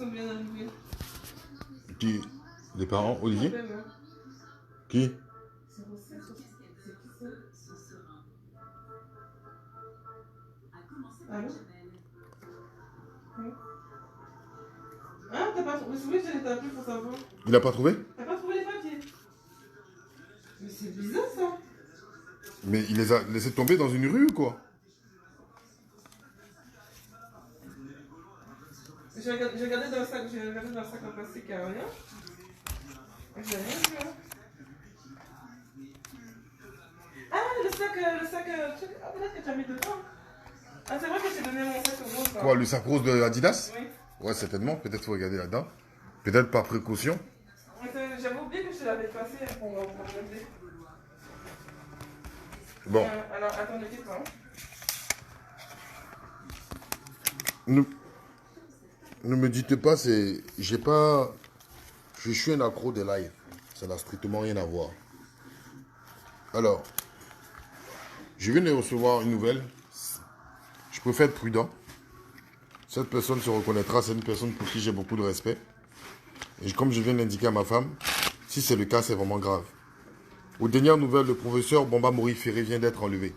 sont bien arrivés. Qui? Les parents, Olivier? Appelle, hein. Qui? C'est qui ça? Allô? Oui. Ah, t'as pas trouvé? Oui, j'allais t'appeler pour savoir. Il a pas trouvé? T'as pas trouvé les papiers? Mais c'est bizarre ça. Mais il les a laissés tomber dans une rue ou quoi? J'ai regardé dans le sac, en plastique, il n'y a rien. J'ai rien vu. Hein. Ah, le sac, ah, peut-être que tu as mis dedans. Ah, c'est vrai que j'ai donné mon sac au rose. Quoi, le sac rose de Adidas? Oui. Ouais, certainement. Peut-être faut regarder là-dedans. Peut-être par précaution. J'avais oublié que je te l'avais passé pour regarder. Bon. Alors, attends, ne quitte pas. Ne me dites pas, c'est... J'ai pas... Je suis un accro des lives. Ça n'a strictement rien à voir. Alors, je viens de recevoir une nouvelle. Je préfère être prudent. Cette personne se reconnaîtra, c'est une personne pour qui j'ai beaucoup de respect. Et comme je viens d'indiquer à ma femme, si c'est le cas, c'est vraiment grave. Aux dernières nouvelles, le professeur Bamba Mori Ferré vient d'être enlevé.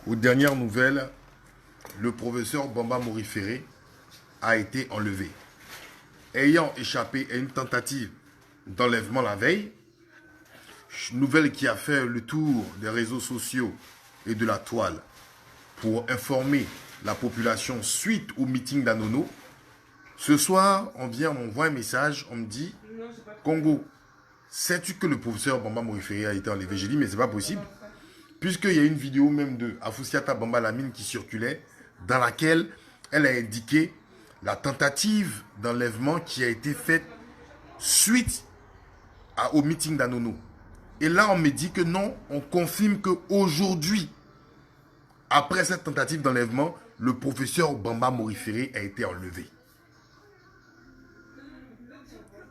Aux dernières nouvelles, le professeur Bamba Mori Ferré a été enlevé. Ayant échappé à une tentative d'enlèvement la veille, nouvelle qui a fait le tour des réseaux sociaux et de la toile pour informer la population suite au meeting d'Anono. Ce soir, on m'envoie un message, on me dit, Congo, sais-tu que le professeur Bamba Mori Ferré a été enlevé? J'ai dit, mais c'est pas possible. Puisqu'il y a une vidéo même de Afoussiata Bamba Lamine qui circulait, dans laquelle elle a indiqué la tentative d'enlèvement qui a été faite suite au meeting d'Anono. Et là, on me dit que non, on confirme qu'aujourd'hui, après cette tentative d'enlèvement, le professeur Bamba Mori Ferré a été enlevé.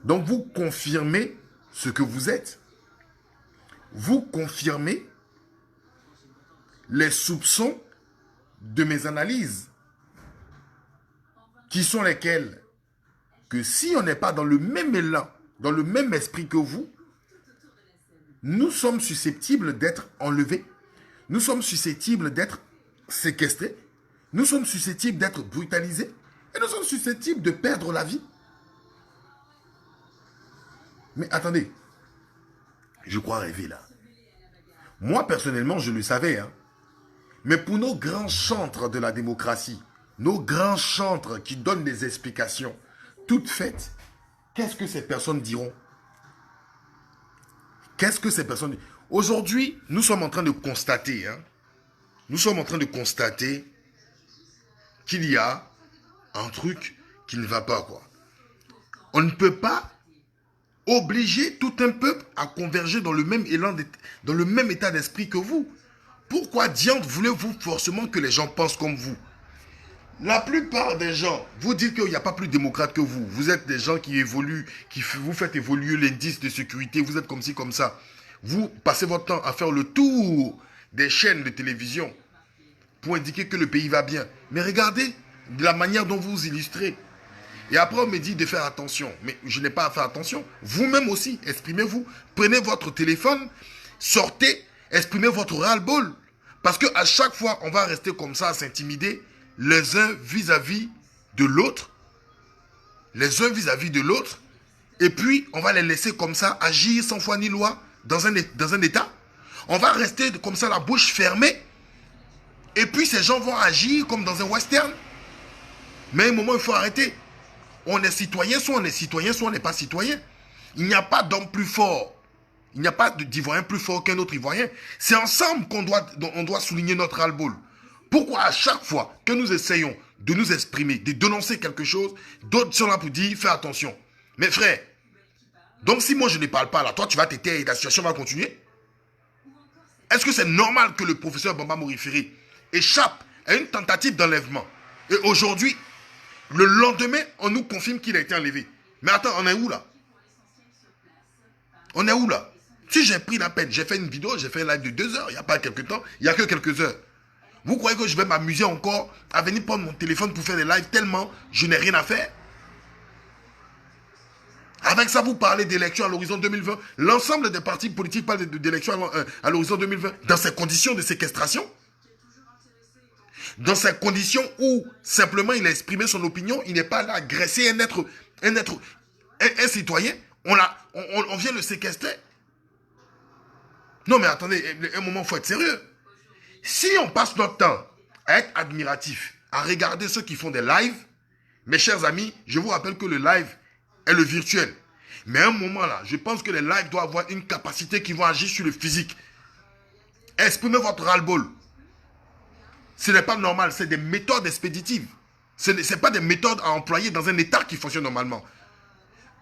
Donc vous confirmez ce que vous êtes. Vous confirmez les soupçons de mes analyses. Qui sont lesquels? Que si on n'est pas dans le même élan, dans le même esprit que vous, nous sommes susceptibles d'être enlevés. Nous sommes susceptibles d'être séquestrés. Nous sommes susceptibles d'être brutalisés. Et nous sommes susceptibles de perdre la vie. Mais attendez, je crois rêver là. Moi, personnellement, je le savais. Hein. Mais pour nos grands chantres de la démocratie, nos grands chantres qui donnent des explications toutes faites, qu'est-ce que ces personnes diront? Qu'est-ce que ces personnes diront? Aujourd'hui, nous sommes en train de constater, nous sommes en train de constater qu'il y a un truc qui ne va pas, quoi. On ne peut pas obliger tout un peuple à converger dans le même élan, dans le même état d'esprit que vous. Pourquoi diantre voulez-vous forcément que les gens pensent comme vous? La plupart des gens, vous dites qu'il n'y a pas plus démocrate que vous. Vous êtes des gens qui évoluent, vous faites évoluer l'indice de sécurité, vous êtes comme ci, comme ça. Vous passez votre temps à faire le tour des chaînes de télévision pour indiquer que le pays va bien. Mais regardez la manière dont vous illustrez. Et après, on me dit de faire attention. Mais je n'ai pas à faire attention. Vous-même aussi, exprimez-vous. Prenez votre téléphone, sortez, exprimez votre ras-le-bol. Parce qu'à chaque fois, on va rester comme ça à s'intimider les uns vis-à-vis de l'autre. Les uns vis-à-vis de l'autre. Et puis, on va les laisser comme ça agir sans foi ni loi dans un état. On va rester comme ça, la bouche fermée. Et puis, ces gens vont agir comme dans un western. Mais à un moment, il faut arrêter. On est citoyen, soit on est citoyen, soit on n'est pas citoyen. Il n'y a pas d'homme plus fort. Il n'y a pas d'Ivoirien plus fort qu'un autre Ivoirien. C'est ensemble qu'on doit souligner notre ras-le-bol. Pourquoi à chaque fois que nous essayons de nous exprimer, de dénoncer quelque chose, d'autres sont là pour dire, fais attention. Mais frère, donc si moi je ne parle pas là, toi tu vas t'éteindre et la situation va continuer? Est-ce que c'est normal que le professeur Bamba Mori Ferré échappe à une tentative d'enlèvement? Et aujourd'hui, le lendemain, on nous confirme qu'il a été enlevé. Mais attends, on est où là? On est où là? Si j'ai pris la peine, j'ai fait une vidéo, j'ai fait un live de 2 heures, il n'y a pas quelques temps, il n'y a que quelques heures. Vous croyez que je vais m'amuser encore à venir prendre mon téléphone pour faire des lives tellement je n'ai rien à faire? Avec ça, vous parlez d'élections à l'horizon 2020. L'ensemble des partis politiques parlent d'élections à l'horizon 2020. Dans ces conditions de séquestration, dans ces conditions où simplement il a exprimé son opinion, il n'est pas là agresser un citoyen, on vient le séquestrer. Non mais attendez, un moment, il faut être sérieux. Si on passe notre temps à être admiratif, à regarder ceux qui font des lives, mes chers amis, je vous rappelle que le live est le virtuel. Mais à un moment là, je pense que les lives doivent avoir une capacité qui va agir sur le physique. Exprimez votre ras-le-bol. Ce n'est pas normal, c'est des méthodes expéditives. Ce n'est pas des méthodes à employer dans un état qui fonctionne normalement.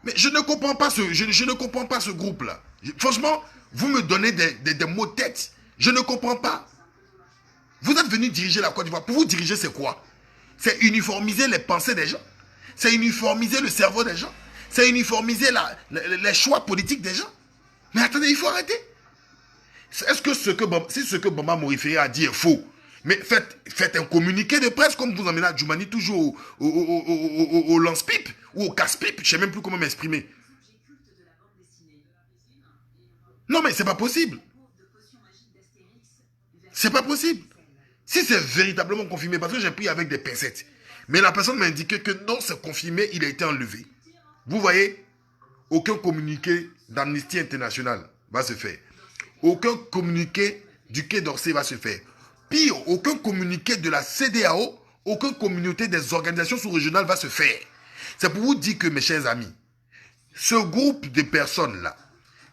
Mais je ne comprends pas je ne comprends pas ce groupe-là. Franchement, vous me donnez des mots de tête. Je ne comprends pas. Vous êtes venu diriger la Côte d'Ivoire. Pour vous diriger, c'est quoi? C'est uniformiser les pensées des gens. C'est uniformiser le cerveau des gens. C'est uniformiser les choix politiques des gens. Mais attendez, il faut arrêter. Est-ce que ce que Bamba Moriferi a dit est faux? Mais faites un communiqué de presse comme vous emmenez à Djoumani toujours au lance-pipe ou au casse-pipe. Je ne sais même plus comment m'exprimer. Non mais c'est pas possible. C'est pas possible. Si c'est véritablement confirmé, parce que j'ai pris avec des pincettes, mais la personne m'a indiqué que non, c'est confirmé, il a été enlevé. Vous voyez, aucun communiqué d'Amnesty International va se faire. Aucun communiqué du Quai d'Orsay va se faire. Pire, aucun communiqué de la CEDEAO, aucun communauté des organisations sous-régionales va se faire. C'est pour vous dire que, mes chers amis, ce groupe de personnes-là,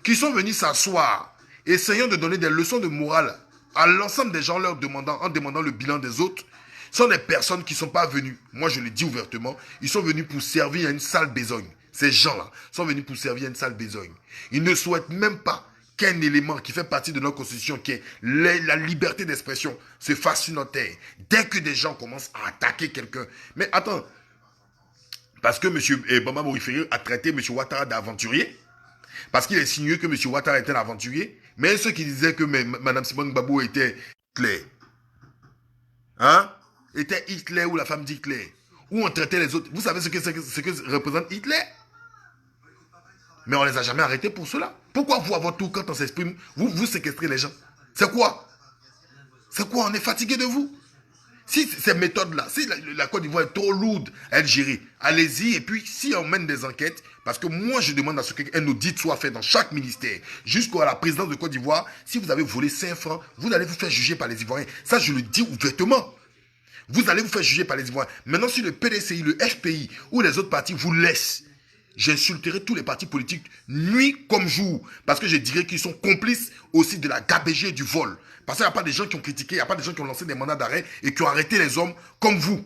qui sont venus s'asseoir, essayant de donner des leçons de morale à l'ensemble des gens en demandant le bilan des autres, sont des personnes qui ne sont pas venues, moi je le dis ouvertement, ils sont venus pour servir à une sale besogne. Ces gens-là sont venus pour servir à une sale besogne. Ils ne souhaitent même pas qu'un élément qui fait partie de notre constitution, qui est la liberté d'expression, se fasse sur notre terre. Dès que des gens commencent à attaquer quelqu'un. Mais attends, parce que M. Bamba Moriferi a traité M. Ouattara d'aventurier, parce qu'il est signé que M. Ouattara était un aventurier, mais ceux qui disaient que Mme Simone Gbagbo était Hitler, hein, était Hitler ou la femme d'Hitler, où on traitait les autres. Vous savez ce que représente Hitler? Mais on ne les a jamais arrêtés pour cela. Pourquoi vous, à votre tour, quand on s'exprime, vous séquestrez les gens? C'est quoi? C'est quoi? On est fatigué de vous. Si ces méthodes-là, si la Côte d'Ivoire est trop lourde à être gérée, allez-y. Et puis, si on mène des enquêtes, parce que moi, je demande à ce qu'un audit soit fait dans chaque ministère, jusqu'à la présidence de Côte d'Ivoire, si vous avez volé 5 francs, vous allez vous faire juger par les Ivoiriens. Ça, je le dis ouvertement. Vous allez vous faire juger par les Ivoiriens. Maintenant, si le PDCI, le FPI ou les autres partis vous laissent, j'insulterai tous les partis politiques nuit comme jour. Parce que je dirais qu'ils sont complices aussi de la gabegie et du vol. Parce qu'il n'y a pas des gens qui ont critiqué, il n'y a pas des gens qui ont lancé des mandats d'arrêt et qui ont arrêté les hommes comme vous.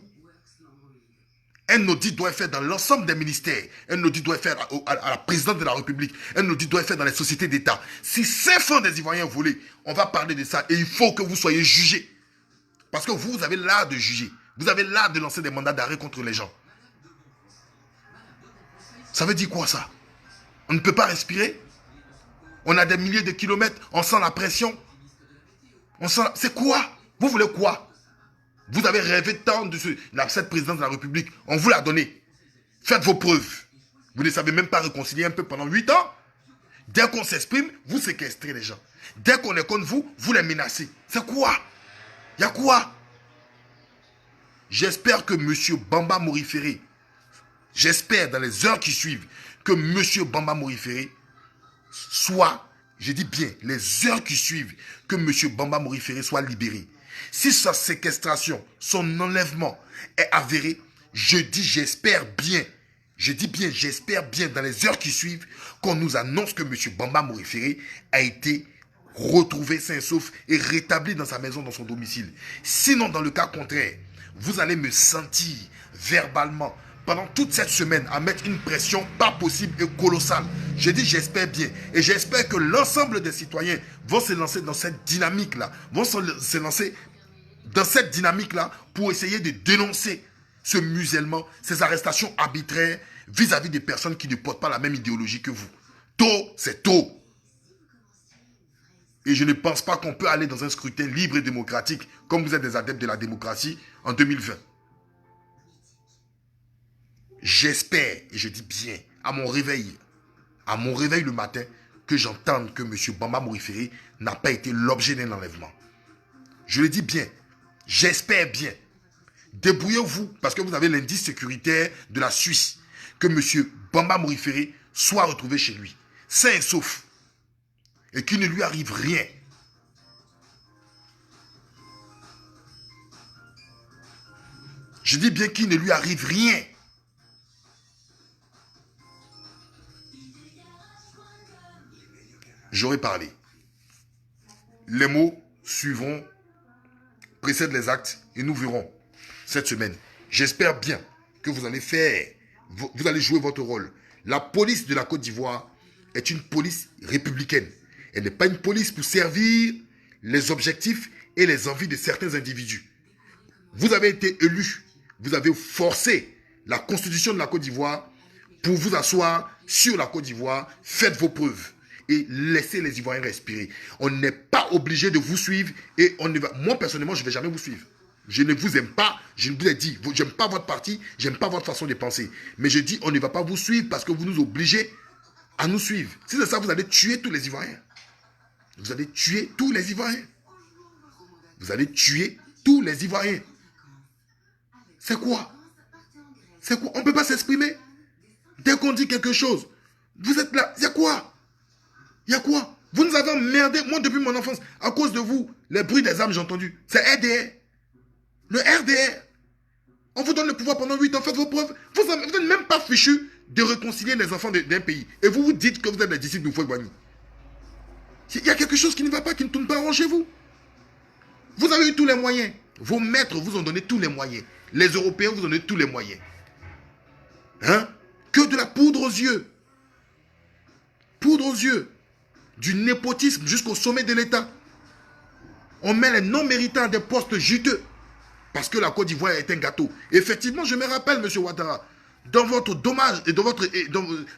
Un audit doit être fait dans l'ensemble des ministères. Un audit doit être fait à la présidence de la République. Un audit doit être fait dans les sociétés d'État. Si 5 francs des Ivoiriens volés, on va parler de ça. Et il faut que vous soyez jugés. Parce que vous avez l'art de juger. Vous avez l'art de lancer des mandats d'arrêt contre les gens. Ça veut dire quoi ça? On ne peut pas respirer? On a des milliers de kilomètres, on sent la pression. C'est quoi? Vous voulez quoi? Vous avez rêvé tant de cette présidence de la République. On vous l'a donné. Faites vos preuves. Vous ne savez même pas réconcilier un peu pendant 8 ans. Dès qu'on s'exprime, vous séquestrez les gens. Dès qu'on est contre vous, vous les menacez. C'est quoi? Il y a quoi? J'espère que M. Bamba Moriferi, j'espère dans les heures qui suivent, que M. Bamba Moriferi soit, je dis bien, les heures qui suivent, que M. Bamba Moriferi soit libéré. Si sa séquestration, son enlèvement est avéré, je dis j'espère bien, j'espère bien dans les heures qui suivent qu'on nous annonce que M. Bamba Moriferi a été retrouvé sain et sauf et rétabli dans sa maison, dans son domicile. Sinon, dans le cas contraire, vous allez me sentir verbalement pendant toute cette semaine à mettre une pression pas possible et colossale. Je dis j'espère bien. Et j'espère que l'ensemble des citoyens vont se lancer dans cette dynamique-là. Vont se lancer dans cette dynamique-là pour essayer de dénoncer ce musellement, ces arrestations arbitraires vis-à-vis des personnes qui ne portent pas la même idéologie que vous. Tôt, c'est tôt. Et je ne pense pas qu'on peut aller dans un scrutin libre et démocratique, comme vous êtes des adeptes de la démocratie, en 2020. J'espère, et je dis bien, à mon réveil, à mon réveil le matin, que j'entende que M. Bamba Moriferi n'a pas été l'objet d'un enlèvement. Je le dis bien, j'espère bien. Débrouillez-vous, parce que vous avez l'indice sécuritaire de la Suisse, que M. Bamba Moriferi soit retrouvé chez lui, sain et sauf, et qu'il ne lui arrive rien. Je dis bien qu'il ne lui arrive rien. J'aurais parlé. Les mots suivront, précèdent les actes, et nous verrons cette semaine. J'espère bien que vous allez jouer votre rôle. La police de la Côte d'Ivoire est une police républicaine. Elle n'est pas une police pour servir les objectifs et les envies de certains individus. Vous avez été élu, vous avez forcé la constitution de la Côte d'Ivoire pour vous asseoir sur la Côte d'Ivoire. Faites vos preuves et laissez les Ivoiriens respirer. On n'est pas obligé de vous suivre et on ne va... Moi, personnellement, je ne vais jamais vous suivre. Je ne vous aime pas, je vous ai dit, j'aime pas votre parti, j'aime pas votre façon de penser. Mais je dis, on ne va pas vous suivre parce que vous nous obligez à nous suivre. Si c'est ça, vous allez tuer tous les Ivoiriens. Vous allez tuer tous les Ivoiriens. Vous allez tuer tous les Ivoiriens. C'est quoi? C'est quoi? On ne peut pas s'exprimer. Dès qu'on dit quelque chose, vous êtes là. Il y a quoi? Il y a quoi? Vous nous avez emmerdé, moi depuis mon enfance, à cause de vous. Les bruits des armes, j'ai entendu. C'est RDR. Le RDR. On vous donne le pouvoir pendant 8 ans, faites vos preuves. Vous n'êtes même pas fichu de réconcilier les enfants d'un pays. Et vous vous dites que vous êtes les disciples de Houphouët-Boigny. Il y a quelque chose qui ne va pas, qui ne tourne pas rond chez vous. Vous avez eu tous les moyens. Vos maîtres vous ont donné tous les moyens. Les Européens vous ont donné tous les moyens. Hein? Que de la poudre aux yeux. Poudre aux yeux. Du népotisme jusqu'au sommet de l'État. On met les non-méritants à des postes juteux. Parce que la Côte d'Ivoire est un gâteau. Effectivement, je me rappelle, M. Ouattara, dans votre dommage et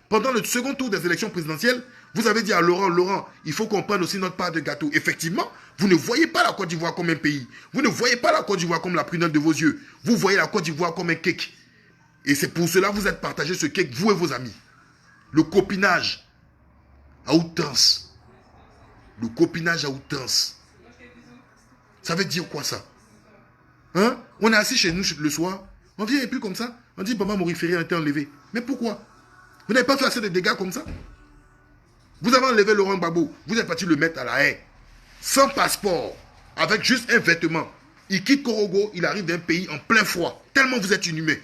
pendant le second tour des élections présidentielles, vous avez dit à Laurent, il faut qu'on prenne aussi notre part de gâteau. Effectivement, vous ne voyez pas la Côte d'Ivoire comme un pays. Vous ne voyez pas la Côte d'Ivoire comme la prunelle de vos yeux. Vous voyez la Côte d'Ivoire comme un cake. Et c'est pour cela que vous êtes partagé ce cake, vous et vos amis. Le copinage à outrance. Le copinage à outrance. Ça veut dire quoi ça? Hein? On est assis chez nous le soir, on vient et puis comme ça, on dit Bamba Moriferi a été enlevé. Mais pourquoi? Vous n'avez pas fait assez de dégâts comme ça? Vous avez enlevé Laurent Gbagbo, vous êtes parti le mettre à la haie, sans passeport, avec juste un vêtement. Il quitte Korogo, il arrive d'un pays en plein froid, tellement vous êtes inhumain.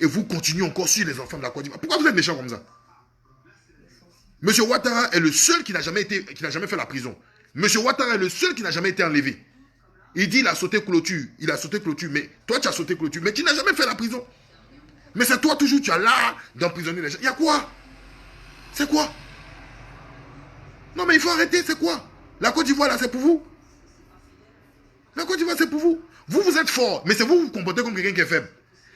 Et vous continuez encore sur les enfants de la Côte d'Ivoire. Pourquoi vous êtes méchants comme ça? Monsieur Ouattara est le seul qui n'a jamais fait la prison. Monsieur Ouattara est le seul qui n'a jamais été enlevé. Il dit il a sauté clôture. Il a sauté clôture. Mais toi, tu as sauté clôture. Mais tu n'as jamais fait la prison. Mais c'est toi toujours, tu as l'art d'emprisonner les gens. Il y a quoi? C'est quoi? Non, mais il faut arrêter. C'est quoi? La Côte d'Ivoire, là, c'est pour vous. La Côte d'Ivoire, c'est pour vous. Vous, vous êtes fort. Mais c'est vous, vous vous comportez comme quelqu'un qui est faible.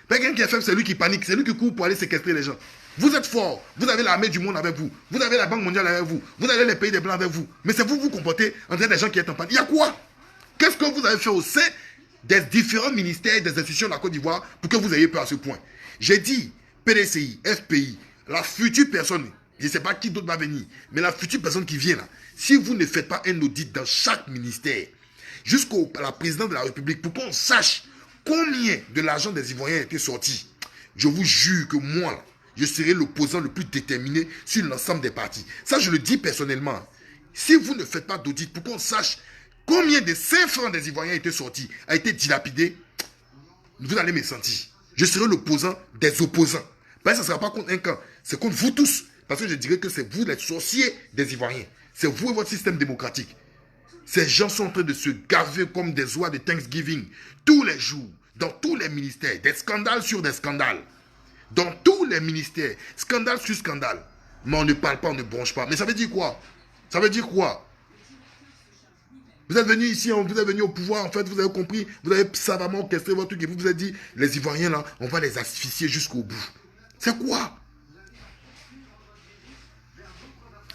Quelqu'un qui est faible, c'est lui qui panique. C'est lui qui court pour aller séquestrer les gens. Vous êtes fort. Vous avez l'armée du monde avec vous. Vous avez la Banque mondiale avec vous. Vous avez les pays des Blancs avec vous. Mais c'est vous, vous comportez en train des gens qui sont en panique. Il y a quoi? Qu'est-ce que vous avez fait au sein des différents ministères, des institutions de la Côte d'Ivoire pour que vous ayez peur à ce point? J'ai dit, PDCI, FPI, la future personne, je ne sais pas qui d'autre va venir, mais la future personne qui vient là, si vous ne faites pas un audit dans chaque ministère, jusqu'à la présidente de la République, pour qu'on sache combien de l'argent des Ivoiriens a été sorti, je vous jure que moi, là, je serai l'opposant le plus déterminé sur l'ensemble des partis. Ça, je le dis personnellement. Si vous ne faites pas d'audit pour qu'on sache combien de 5 francs des Ivoiriens a été sorti, a été dilapidé, vous allez me sentir. Je serai l'opposant des opposants. Ben, ça ne sera pas contre un camp, c'est contre vous tous. Parce que je dirais que c'est vous les sorciers des Ivoiriens. C'est vous et votre système démocratique. Ces gens sont en train de se gaver comme des oies de Thanksgiving. Tous les jours, dans tous les ministères, des scandales sur des scandales. Dans tous les ministères, scandale sur scandale. Mais on ne parle pas, on ne bronche pas. Mais ça veut dire quoi? Ça veut dire quoi? Vous êtes venu ici, vous êtes venu au pouvoir, en fait, vous avez compris, vous avez savamment orchestré votre truc et vous vous êtes dit, les Ivoiriens là, on va les asphyxier jusqu'au bout. C'est quoi?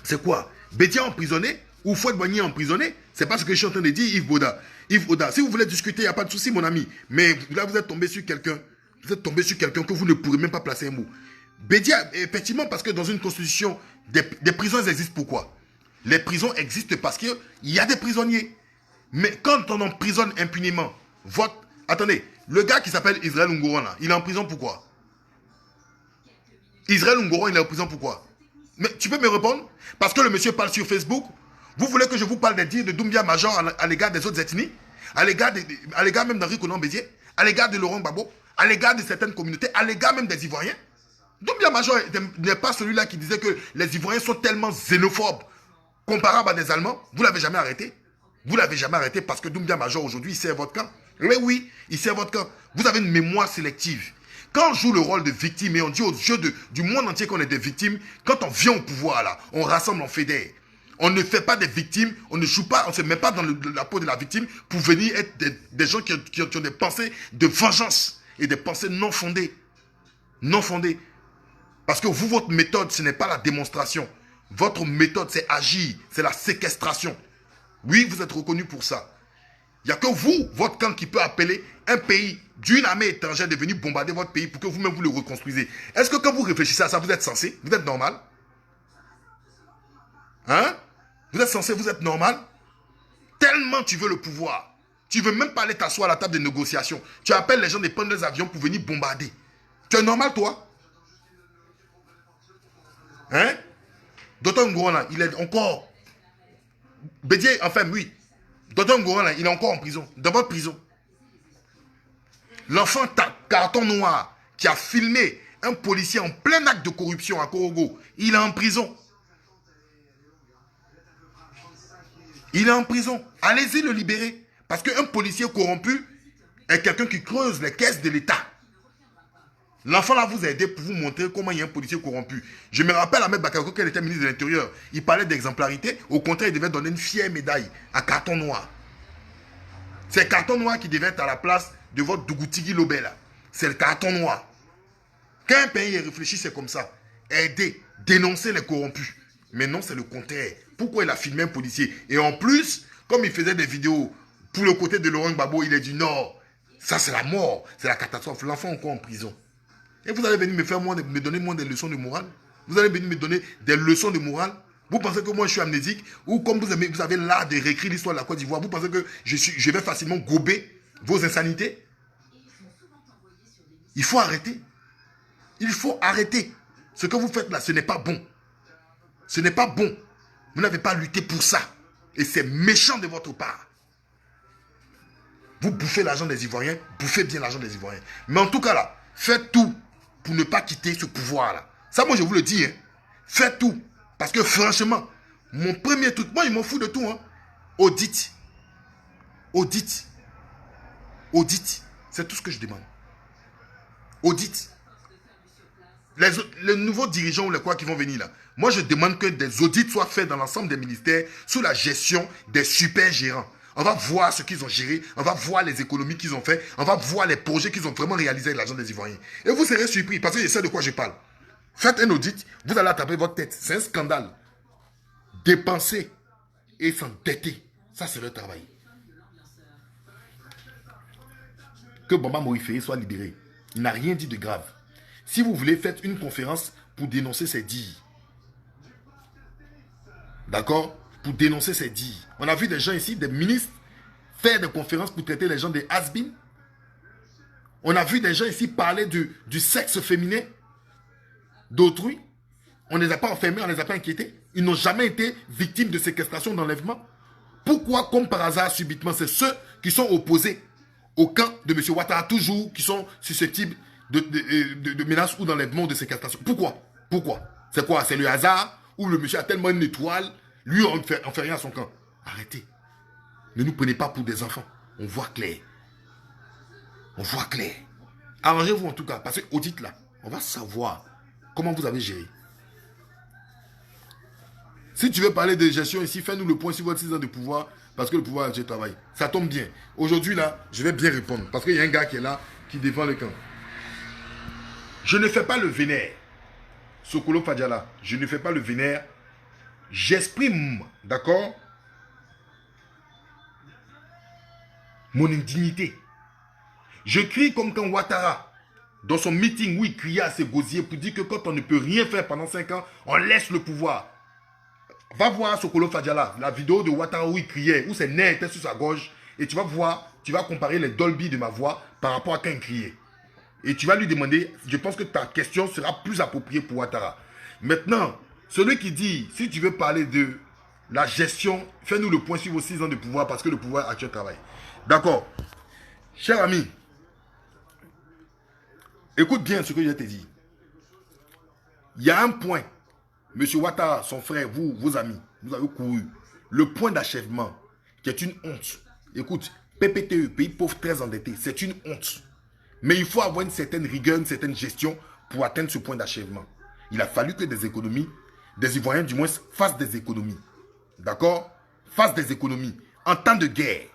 C'est quoi? Bédia emprisonné ou Houphouët-Boigny emprisonné? C'est pas ce que je suis en train de dire, Yves Boda. Yves Boda, si vous voulez discuter, il n'y a pas de souci, mon ami. Mais là, vous êtes tombé sur quelqu'un. Vous êtes tombé sur quelqu'un que vous ne pourrez même pas placer un mot. Bédia, effectivement, parce que dans une constitution, des prisons existent pourquoi? Les prisons existent parce qu'il y a des prisonniers. Mais quand on emprisonne impunément, attendez, le gars qui s'appelle Israël Ngoron, là, il est en prison pourquoi? Israël Ngoron, il est en prison pourquoi? Mais tu peux me répondre? Parce que le monsieur parle sur Facebook. Vous voulez que je vous parle des dires de Doumbia Major à l'égard des autres ethnies? À l'égard même d'Henri Konan Bédié? À l'égard de Laurent Gbagbo? À l'égard de certaines communautés? À l'égard même des Ivoiriens? Doumbia Major n'est pas celui-là qui disait que les Ivoiriens sont tellement xénophobes, comparables à des Allemands. Vous ne l'avez jamais arrêté? Vous ne l'avez jamais arrêté parce que Doumbia Major aujourd'hui, il sert votre camp. Mais oui, il sert votre camp. Vous avez une mémoire sélective. Quand on joue le rôle de victime et on dit aux yeux du monde entier qu'on est des victimes, quand on vient au pouvoir, là, on rassemble, on fédère. On ne fait pas des victimes, on ne joue pas, on ne se met pas dans la peau de la victime pour venir être des gens qui ont des pensées de vengeance et des pensées non fondées. Non fondées. Parce que vous, votre méthode, ce n'est pas la démonstration. Votre méthode, c'est agir, c'est la séquestration. Oui, vous êtes reconnu pour ça. Il n'y a que vous, votre camp, qui peut appeler un pays d'une armée étrangère de venir bombarder votre pays pour que vous-même vous le reconstruisez. Est-ce que quand vous réfléchissez à ça, vous êtes censé? Vous êtes normal? Hein? Vous êtes censé, vous êtes normal? Tellement tu veux le pouvoir. Tu ne veux même pas aller t'asseoir à la table de négociation. Tu appelles les gens de prendre des avions pour venir bombarder. Tu es normal, toi? Hein? Docteur Ngoron, il est encore... Bédié, enfin, oui. Docteur Ngoron, il est encore en prison. Dans votre prison. L'enfant carton noir qui a filmé un policier en plein acte de corruption à Korogo, il est en prison. Il est en prison. Allez-y le libérer. Parce qu'un policier corrompu est quelqu'un qui creuse les caisses de l'État. L'enfant là vous a aidé pour vous montrer comment il y a un policier corrompu. Je me rappelle Ahmed Bakayoko quand il était ministre de l'Intérieur. Il parlait d'exemplarité. Au contraire, il devait donner une fière médaille à Carton Noir. C'est Carton Noir qui devait être à la place de votre Dougoutigi Lobé là. C'est le Carton Noir. Quand un pays réfléchit, c'est comme ça. Aider, dénoncer les corrompus. Mais non, c'est le contraire. Pourquoi il a filmé un policier? Et en plus, comme il faisait des vidéos pour le côté de Laurent Gbagbo, il est du Nord. Ça, c'est la mort. C'est la catastrophe. L'enfant est encore en prison. Et vous allez venir me donner moi des leçons de morale? Vous allez venir me donner des leçons de morale? Vous pensez que moi je suis amnésique? Ou comme vous avez l'art de réécrire l'histoire de la Côte d'Ivoire, vous pensez que je vais facilement gober vos insanités? Il faut arrêter. Il faut arrêter. Ce que vous faites là, ce n'est pas bon. Ce n'est pas bon. Vous n'avez pas lutté pour ça. Et c'est méchant de votre part. Vous bouffez l'argent des Ivoiriens, bouffez bien l'argent des Ivoiriens. Mais en tout cas là, faites tout pour ne pas quitter ce pouvoir-là. Ça, moi, je vous le dis. Hein. Faites tout. Parce que franchement, mon premier truc, moi, je m'en fous de tout. Hein. Audit. Audit. Audit. C'est tout ce que je demande. Audit. Les nouveaux dirigeants ou les quoi qui vont venir là. Moi, je demande que des audits soient faits dans l'ensemble des ministères sous la gestion des super gérants. On va voir ce qu'ils ont géré, on va voir les économies qu'ils ont fait, on va voir les projets qu'ils ont vraiment réalisés avec l'argent des Ivoiriens. Et vous serez surpris, parce que je sais de quoi je parle. Faites un audit, vous allez attraper votre tête. C'est un scandale. Dépenser et s'endetter, ça c'est leur travail. Que Bamba Moïse soit libéré. Il n'a rien dit de grave. Si vous voulez, faites une conférence pour dénoncer ces dires. D'accord? Pour dénoncer ces dires. On a vu des gens ici, des ministres, faire des conférences pour traiter les gens des has-been. On a vu des gens ici parler du sexe féminin d'autrui. On ne les a pas enfermés, on ne les a pas inquiétés. Ils n'ont jamais été victimes de séquestration, d'enlèvement. Pourquoi, comme par hasard, subitement, c'est ceux qui sont opposés au camp de M. Ouattara, toujours, qui sont susceptibles de menaces ou d'enlèvement ou de séquestration? Pourquoi? Pourquoi? C'est quoi? C'est le hasard? Ou le monsieur a tellement une étoile? Lui, on ne fait rien à son camp. Arrêtez. Ne nous prenez pas pour des enfants. On voit clair. On voit clair. Arrangez-vous en tout cas. Parce que audit là, on va savoir comment vous avez géré. Si tu veux parler de gestion ici, fais-nous le point sur votre 6 ans de pouvoir. Parce que le pouvoir, je travaille. Ça tombe bien. Aujourd'hui là, je vais bien répondre. Parce qu'il y a un gars qui est là, qui défend le camp. Je ne fais pas le vénère. Sokolo Fadjala. Je ne fais pas le vénère. J'exprime, d'accord, mon indignité. Je crie comme quand Ouattara dans son meeting où il criait à ses gosiers pour dire que quand on ne peut rien faire pendant 5 ans, on laisse le pouvoir. Va voir Sokolo Fadjala, la vidéo de Ouattara où il criait, où ses nerfs étaient sur sa gorge, et tu vas voir, tu vas comparer les Dolby de ma voix par rapport à quand il criait. Et tu vas lui demander, je pense que ta question sera plus appropriée pour Ouattara. Maintenant, celui qui dit, si tu veux parler de la gestion, fais-nous le point sur vos 6 ans de pouvoir parce que le pouvoir actuel travaille. D'accord. Cher ami, écoute bien ce que je te dis. Il y a un point. Monsieur Ouattara, son frère, vous, vos amis, vous avez couru. Le point d'achèvement, qui est une honte. Écoute, PPTE, pays pauvre très endetté, c'est une honte. Mais il faut avoir une certaine rigueur, une certaine gestion pour atteindre ce point d'achèvement. Il a fallu que des économies, des Ivoiriens du moins, fassent des économies. D'accord? Fassent des économies. En temps de guerre.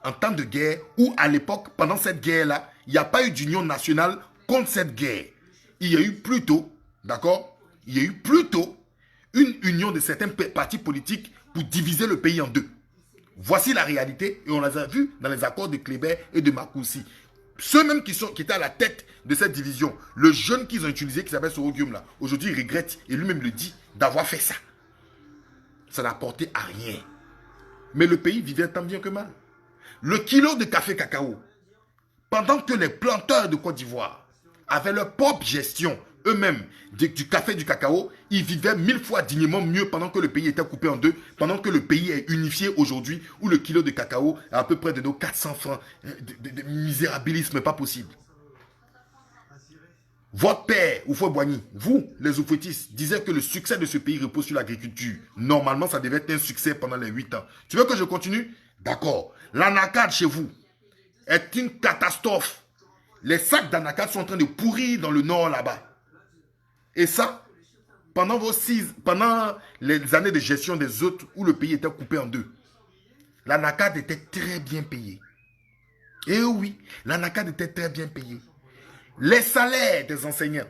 En temps de guerre, où à l'époque, pendant cette guerre-là, il n'y a pas eu d'union nationale contre cette guerre. Il y a eu plutôt, d'accord? Il y a eu plutôt une union de certains partis politiques pour diviser le pays en deux. Voici la réalité, et on les a vus dans les accords de Kléber et de Marcoussi. Ceux même qui étaient à la tête de cette division, le jeune qu'ils ont utilisé, qui s'appelle Soro Guillaume, là, aujourd'hui il regrette, et lui-même le dit, d'avoir fait ça. Ça n'a porté à rien. Mais le pays vivait tant bien que mal. Le kilo de café cacao, pendant que les planteurs de Côte d'Ivoire avaient leur propre gestion, eux-mêmes, du café et du cacao, ils vivaient 1000 fois dignement mieux pendant que le pays était coupé en deux, pendant que le pays est unifié aujourd'hui, où le kilo de cacao est à peu près de nos 400 francs, de misérabilisme pas possible. Votre père, Oufoué Boigny, vous, les Oufouettistes, disiez que le succès de ce pays repose sur l'agriculture. Normalement, ça devait être un succès pendant les 8 ans. Tu veux que je continue? D'accord. L'anacade chez vous est une catastrophe. Les sacs d'anacade sont en train de pourrir dans le nord là-bas. Et ça, pendant les années de gestion des autres où le pays était coupé en deux, l'anacade était très bien payé. Et oui, l'anacade était très bien payé. Les salaires des enseignants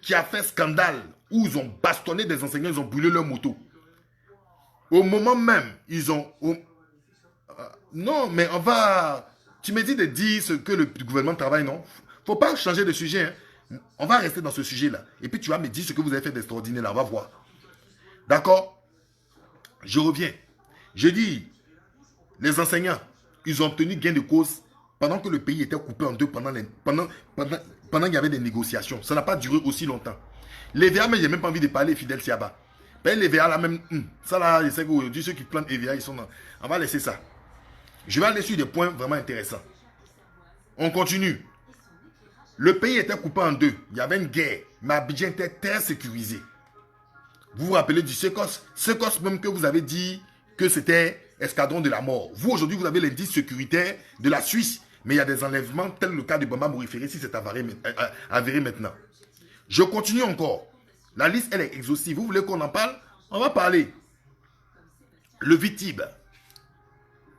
qui a fait scandale, où ils ont bastonné des enseignants, ils ont brûlé leur moto. Au moment même, ils ont... non, mais on va... Tu me dis de dire ce que le gouvernement travaille, non? Faut pas changer de sujet, hein. On va rester dans ce sujet-là. Et puis tu vas me dire ce que vous avez fait d'extraordinaire là. On va voir. D'accord? Je reviens. Je dis, les enseignants, ils ont obtenu gain de cause pendant que le pays était coupé en deux, pendant qu'il y avait des négociations. Ça n'a pas duré aussi longtemps. Les VA, mais j'ai même pas envie de parler Fidel Siaba. Ben, les VA là même, ça là, je sais qu'aujourd'hui ceux qui plantent EVA, ils sont dans... On va laisser ça. Je vais aller sur des points vraiment intéressants. On continue. Le pays était coupé en deux. Il y avait une guerre. Mais Abidjan était très sécurisé. Vous vous rappelez du SECOS? SECOS même que vous avez dit que c'était escadron de la mort. Vous aujourd'hui vous avez l'indice sécuritaire de la Suisse. Mais il y a des enlèvements tel le cas de Bamba Mouriféré si c'est avéré maintenant. Je continue encore. La liste elle est exhaustive. Vous voulez qu'on en parle? On va parler. Le Vitib.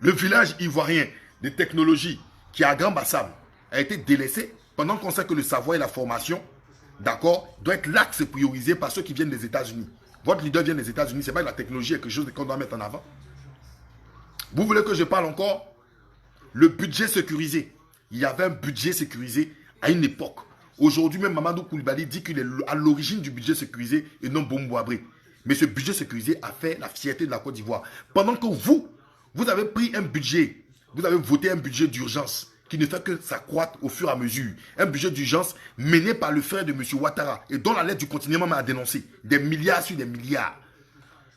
Le village ivoirien de technologie qui est à Grand Bassam a été délaissé pendant qu'on sait que le savoir et la formation, d'accord, doit être l'axe priorisé par ceux qui viennent des États-Unis. Votre leader vient des États-Unis, c'est pas que la technologie est quelque chose qu'on doit mettre en avant. Vous voulez que je parle encore? Le budget sécurisé. Il y avait un budget sécurisé à une époque. Aujourd'hui, même Mamadou Koulibaly dit qu'il est à l'origine du budget sécurisé et non Bombouabré. Mais ce budget sécurisé a fait la fierté de la Côte d'Ivoire. Pendant que vous avez pris un budget, vous avez voté un budget d'urgence qui ne fait que s'accroître au fur et à mesure. Un budget d'urgence mené par le frère de M. Ouattara et dont la lettre du continent même a dénoncé. Des milliards sur des milliards.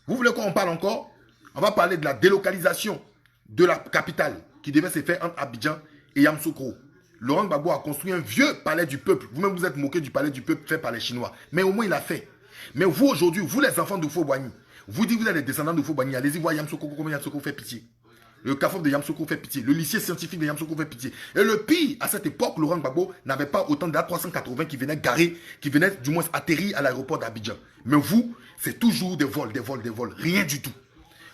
Vous voulez qu'on parle encore? On va parler de la délocalisation de la capitale qui devait se faire entre Abidjan et Yamoussoukro. Laurent Gbagbo a construit un vieux palais du peuple. Vous-même vous êtes moqué du palais du peuple fait par les Chinois. Mais au moins il a fait. Mais vous aujourd'hui, vous les enfants d'Oufo Boigny, vous dites que vous êtes les descendants d'Oufo Boigny, allez-y voir Yamoussoukro, comment Yamoussoukro fait pitié. Le CAFOF de Yamoussoukro fait pitié. Le lycée scientifique de Yamoussoukro fait pitié. Et le pire, à cette époque, Laurent Gbagbo n'avait pas autant d'A380 qui venaient garer, qui venaient du moins atterrir à l'aéroport d'Abidjan. Mais vous, c'est toujours des vols, des vols, des vols. Rien du tout.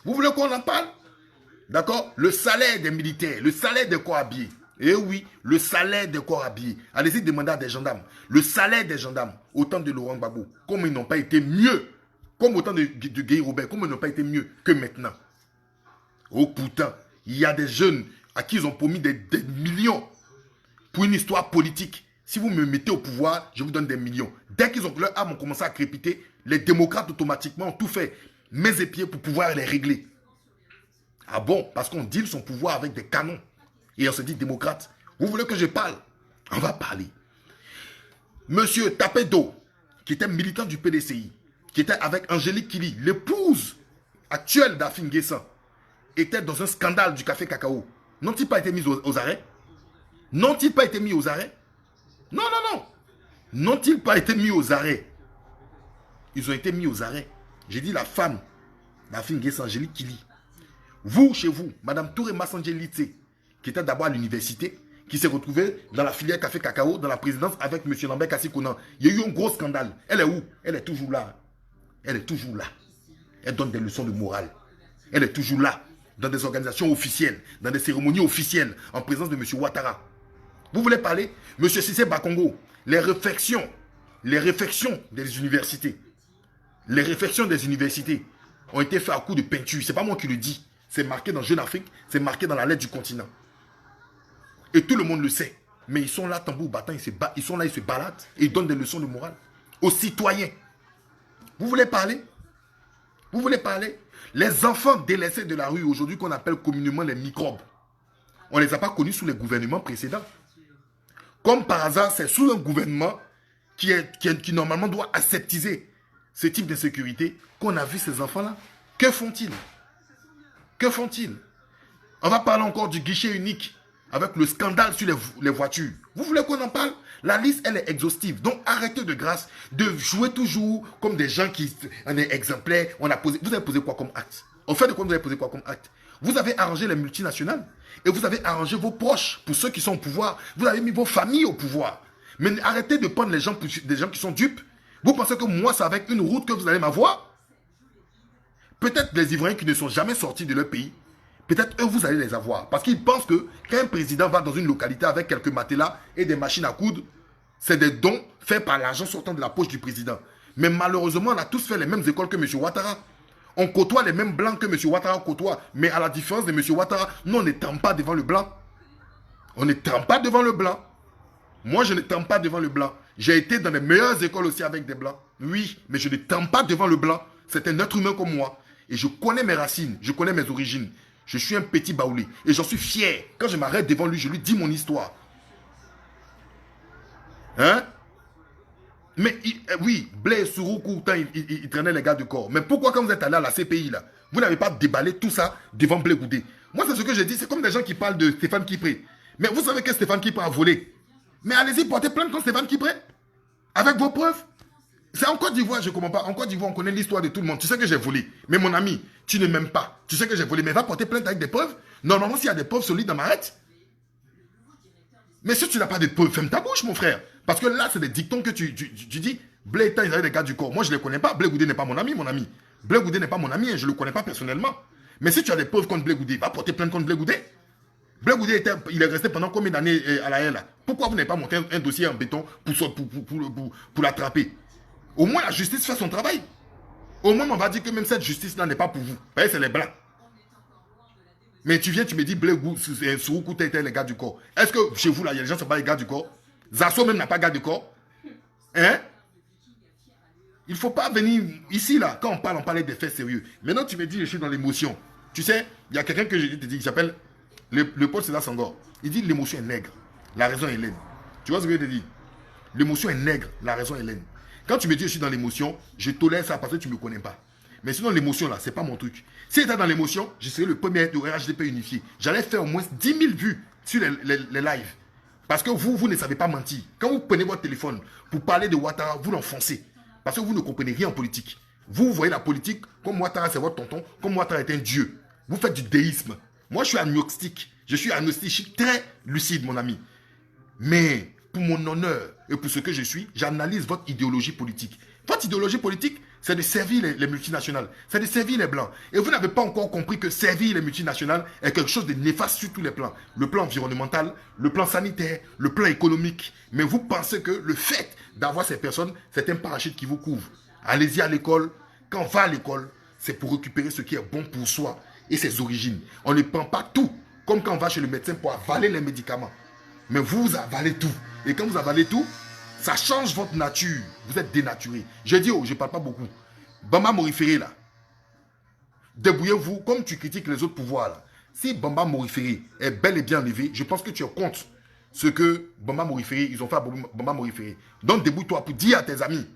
Vous voulez qu'on en parle? D'accord? Le salaire des militaires, le salaire des corps habillés. Eh oui, le salaire des corps habillés. Allez-y demander à des gendarmes. Le salaire des gendarmes, au temps de Laurent Gbagbo, comme ils n'ont pas été mieux, comme au temps de Guy Robert, comme ils n'ont pas été mieux que maintenant. Oh putain, il y a des jeunes à qui ils ont promis des millions pour une histoire politique. Si vous me mettez au pouvoir, je vous donne des millions. Dès qu'ils ont leur âme ont commencé à crépiter, les démocrates automatiquement ont tout fait, mains et pieds, pour pouvoir les régler. Ah bon? Parce qu'on deal son pouvoir avec des canons. Et on se dit démocrate. Vous voulez que je parle? On va parler. Monsieur Tapedo, qui était militant du PDCI, qui était avec Angélique Kili, l'épouse actuelle d'Afin Guessan, était dans un scandale du café cacao. N'ont-ils pas été mis aux arrêts? N'ont-ils pas été mis aux arrêts? Non, non, non. N'ont-ils pas été mis aux arrêts? Ils ont été mis aux arrêts. J'ai dit la femme d'Afin Guessan, Angélique Kili. Vous, chez vous, Madame Touré Massangelite, qui était d'abord à l'université, qui s'est retrouvée dans la filière café cacao, dans la présidence avec M. Lambert Kassi-Kounan. Il y a eu un gros scandale. Elle est où? Elle est toujours là. Elle est toujours là. Elle donne des leçons de morale. Elle est toujours là, dans des organisations officielles, dans des cérémonies officielles, en présence de M. Ouattara. Vous voulez parler? M. Cissé Bakongo, les réflexions des universités, ont été faites à coup de peinture. Ce n'est pas moi qui le dis. C'est marqué dans Jeune Afrique, c'est marqué dans la lettre du continent. Et tout le monde le sait. Mais ils sont là, tambour battant, ils sont là, ils se baladent et ils donnent des leçons de morale aux citoyens. Vous voulez parler? Vous voulez parler? Les enfants délaissés de la rue aujourd'hui qu'on appelle communément les microbes, on ne les a pas connus sous les gouvernements précédents. Comme par hasard, c'est sous un gouvernement qui normalement doit aseptiser ce type d'insécurité qu'on a vu ces enfants-là. Que font-ils? Que font-ils? On va parler encore du guichet unique avec le scandale sur les voitures. Vous voulez qu'on en parle? La liste, elle est exhaustive. Donc, arrêtez de grâce de jouer toujours comme des gens qui... On est exemplaires. Vous avez posé quoi comme acte? Au fait de quoi vous avez posé quoi comme acte? Vous avez arrangé les multinationales et vous avez arrangé vos proches pour ceux qui sont au pouvoir. Vous avez mis vos familles au pouvoir. Mais arrêtez de prendre les gens pour des gens qui sont dupes. Vous pensez que moi, c'est avec une route que vous allez m'avoir? Peut-être les Ivoiriens qui ne sont jamais sortis de leur pays, peut-être eux, vous allez les avoir. Parce qu'ils pensent que quand un président va dans une localité avec quelques matelas et des machines à coudre, c'est des dons faits par l'argent sortant de la poche du président. Mais malheureusement, on a tous fait les mêmes écoles que M. Ouattara. On côtoie les mêmes blancs que M. Ouattara côtoie. Mais à la différence de M. Ouattara, nous, on ne trempe pas devant le blanc. On ne trempe pas devant le blanc. Moi, je ne trempe pas devant le blanc. J'ai été dans les meilleures écoles aussi avec des blancs. Oui, mais je ne trempe pas devant le blanc. C'est un être humain comme moi. Et je connais mes racines, je connais mes origines. Je suis un petit baoulé. Et j'en suis fier. Quand je m'arrête devant lui, je lui dis mon histoire. Hein? Mais oui, Blaise Souroukou, il traînait les gars du corps. Mais pourquoi quand vous êtes allé à la CPI, là, vous n'avez pas déballé tout ça devant Blé Goudé? Moi, c'est ce que j'ai dit. C'est comme des gens qui parlent de Stéphane Kipré. Mais vous savez que Stéphane Kipré a volé. Mais allez-y, portez plainte contre Stéphane Kipré. Avec vos preuves. C'est en Côte d'Ivoire, je ne comprends pas. En Côte d'Ivoire, on connaît l'histoire de tout le monde. Tu sais que j'ai volé. Mais mon ami, tu ne m'aimes pas. Tu sais que j'ai volé. Mais va porter plainte avec des preuves. Normalement, s'il y a des preuves solides, m'arrête. Mais si tu n'as pas de preuves, ferme ta bouche, mon frère. Parce que là, c'est des dictons que tu dis. Blé, ils avaient des gars du corps. Moi, je ne les connais pas. Blé Goudé n'est pas mon ami, mon ami. Blé Goudé n'est pas mon ami et je ne le connais pas personnellement. Mais si tu as des preuves contre Blé Goudé, va porter plainte contre Blé Goudé. Blé Goudé, il est resté pendant combien d'années à la haine là? Pourquoi vous n'avez pas monté un dossier en béton pour l'attraper? Au moins, la justice fait son travail. Au moins, on va dire que même cette justice-là n'est pas pour vous. Vous voyez, c'est les blancs. Mais tu viens, tu me dis, Blé Souroukou, t'es les gars du corps. Est-ce que chez vous, là, il y a des gens qui ne sont pas les gars du corps? Zasso même n'a pas gars du corps. Hein? Il ne faut pas venir ici, là. Quand on parlait des faits sérieux. Maintenant, tu me dis, je suis dans l'émotion. Tu sais, il y a quelqu'un que je te dis, qui s'appelle le Paul César Senghor. Il dit, l'émotion est nègre. La raison est laine. Tu vois ce que je te dis? L'émotion est nègre. La raison est laine. Quand tu me dis je suis dans l'émotion, je tolère ça parce que tu ne me connais pas. Mais sinon, l'émotion là, c'est pas mon truc. Si j'étais dans l'émotion, je serais le premier de RHDP unifié. J'allais faire au moins 10 000 vues sur les lives. Parce que vous ne savez pas mentir. Quand vous prenez votre téléphone pour parler de Ouattara, vous l'enfoncez. Parce que vous ne comprenez rien en politique. Vous voyez la politique comme Ouattara, c'est votre tonton, comme Ouattara est un dieu. Vous faites du déisme. Moi, je suis agnostique. Je suis agnostique, je suis très lucide, mon ami. Mais pour mon honneur et pour ce que je suis, j'analyse votre idéologie politique. Votre idéologie politique, c'est de servir les multinationales. C'est de servir les blancs. Et vous n'avez pas encore compris que servir les multinationales est quelque chose de néfaste sur tous les plans. Le plan environnemental, le plan sanitaire, le plan économique. Mais vous pensez que le fait d'avoir ces personnes, c'est un parachute qui vous couvre. Allez-y à l'école. Quand on va à l'école, c'est pour récupérer ce qui est bon pour soi et ses origines. On ne prend pas tout, comme quand on va chez le médecin pour avaler les médicaments. Mais vous avalez tout. Et quand vous avalez tout, ça change votre nature. Vous êtes dénaturé. J'ai dit, oh, je ne parle pas beaucoup. Bamba Moriféré, là. Débrouillez-vous, comme tu critiques les autres pouvoirs, là. Si Bamba Moriféré est bel et bien enlevé, je pense que tu es contre ce que Bamba Moriféré, ils ont fait à Bamba Moriféré. Donc débrouille-toi pour dire à tes amis.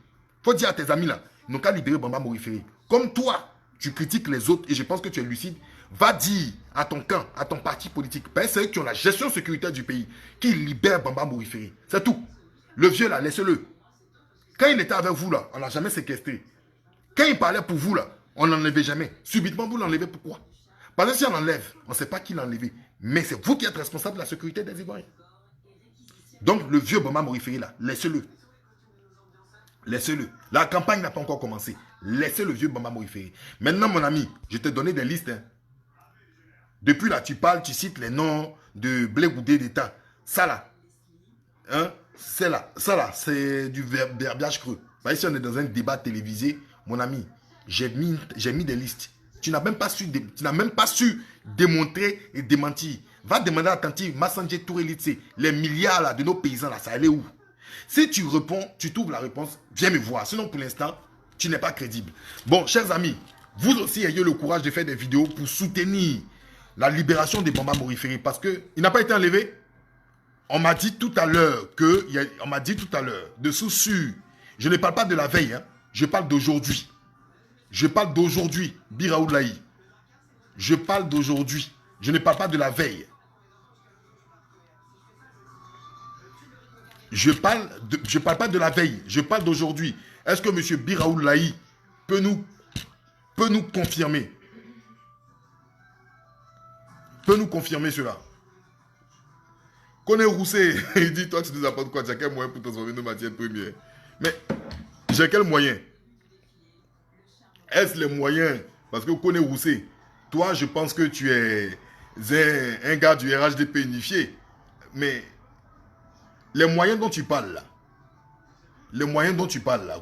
Faut dire à tes amis, là, ils n'ont qu'à libérer Bamba Moriféré. Comme toi, tu critiques les autres, et je pense que tu es lucide, va dire à ton camp, à ton parti politique, ben, c'est eux qui ont la gestion sécuritaire du pays, qui libèrent Bamba Moriféré. C'est tout. Le vieux, là, laissez-le. Quand il était avec vous, là, on ne l'a jamais séquestré. Quand il parlait pour vous, là, on n'enlevait jamais. Subitement, vous l'enlevez, pourquoi? Parce que si on enlève, on ne sait pas qui l'a enlevé. Mais c'est vous qui êtes responsable de la sécurité des Ivoiriens. Donc, le vieux Bamba Moriféré, là, laissez-le. Laissez-le. La campagne n'a pas encore commencé. Laissez le vieux Bamba Moriféré. Maintenant, mon ami, je t'ai donné des listes. Hein. Depuis là, tu parles, tu cites les noms de Blé Goudé d'État. Ça là, hein, c'est là. Ça là, c'est du verbiage creux. Bah, si on est dans un débat télévisé, mon ami, j'ai mis des listes. Tu n'as même pas su démontrer et démentir. Va demander à Tanti Massanger Touré Litse, les milliards là, de nos paysans là, ça allait où? Si tu réponds, tu trouves la réponse, viens me voir. Sinon, pour l'instant, tu n'es pas crédible. Bon, chers amis, vous aussi ayez le courage de faire des vidéos pour soutenir la libération des Bamba Moriféré parce qu'il n'a pas été enlevé. On m'a dit tout à l'heure de source, je ne parle pas de la veille, hein, je parle d'aujourd'hui. Je parle d'aujourd'hui, Biraoud Laï. Je parle d'aujourd'hui. Je ne parle pas de la veille. Je parle pas de la veille. Je parle d'aujourd'hui. Est-ce que M. Biraoud Laï peut nous confirmer? Peut nous confirmer cela? Koné Roussé, il dit, toi tu nous apportes quoi? Tu as quel moyen pour transformer nos matières premières? Mais j'ai quel moyen? Est-ce les moyens? Parce que Koné Roussé, toi je pense que tu es un gars du RHDP unifié. Mais les moyens dont tu parles là,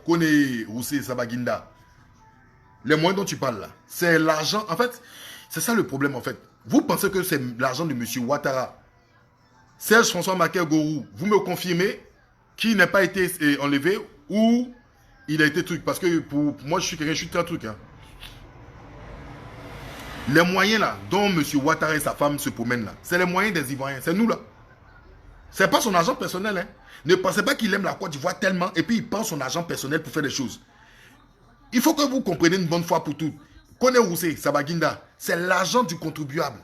Koné Roussé, Sabaginda, les moyens dont tu parles là, c'est l'argent. En fait, c'est ça le problème en fait. Vous pensez que c'est l'argent de M. Ouattara, Serge François Maker Gorou, vous me confirmez qu'il n'a pas été enlevé ou il a été truc? Parce que pour moi, je suis très truc. Hein. Les moyens là, dont M. Ouattara et sa femme se promènent là, c'est les moyens des Ivoiriens, c'est nous là. C'est pas son argent personnel. Hein. Ne pensez pas qu'il aime la Côte d'Ivoire tellement et puis il prend son argent personnel pour faire des choses. Il faut que vous compreniez une bonne fois pour toutes. Koné Roussé, Sabaginda, c'est l'argent du contribuable.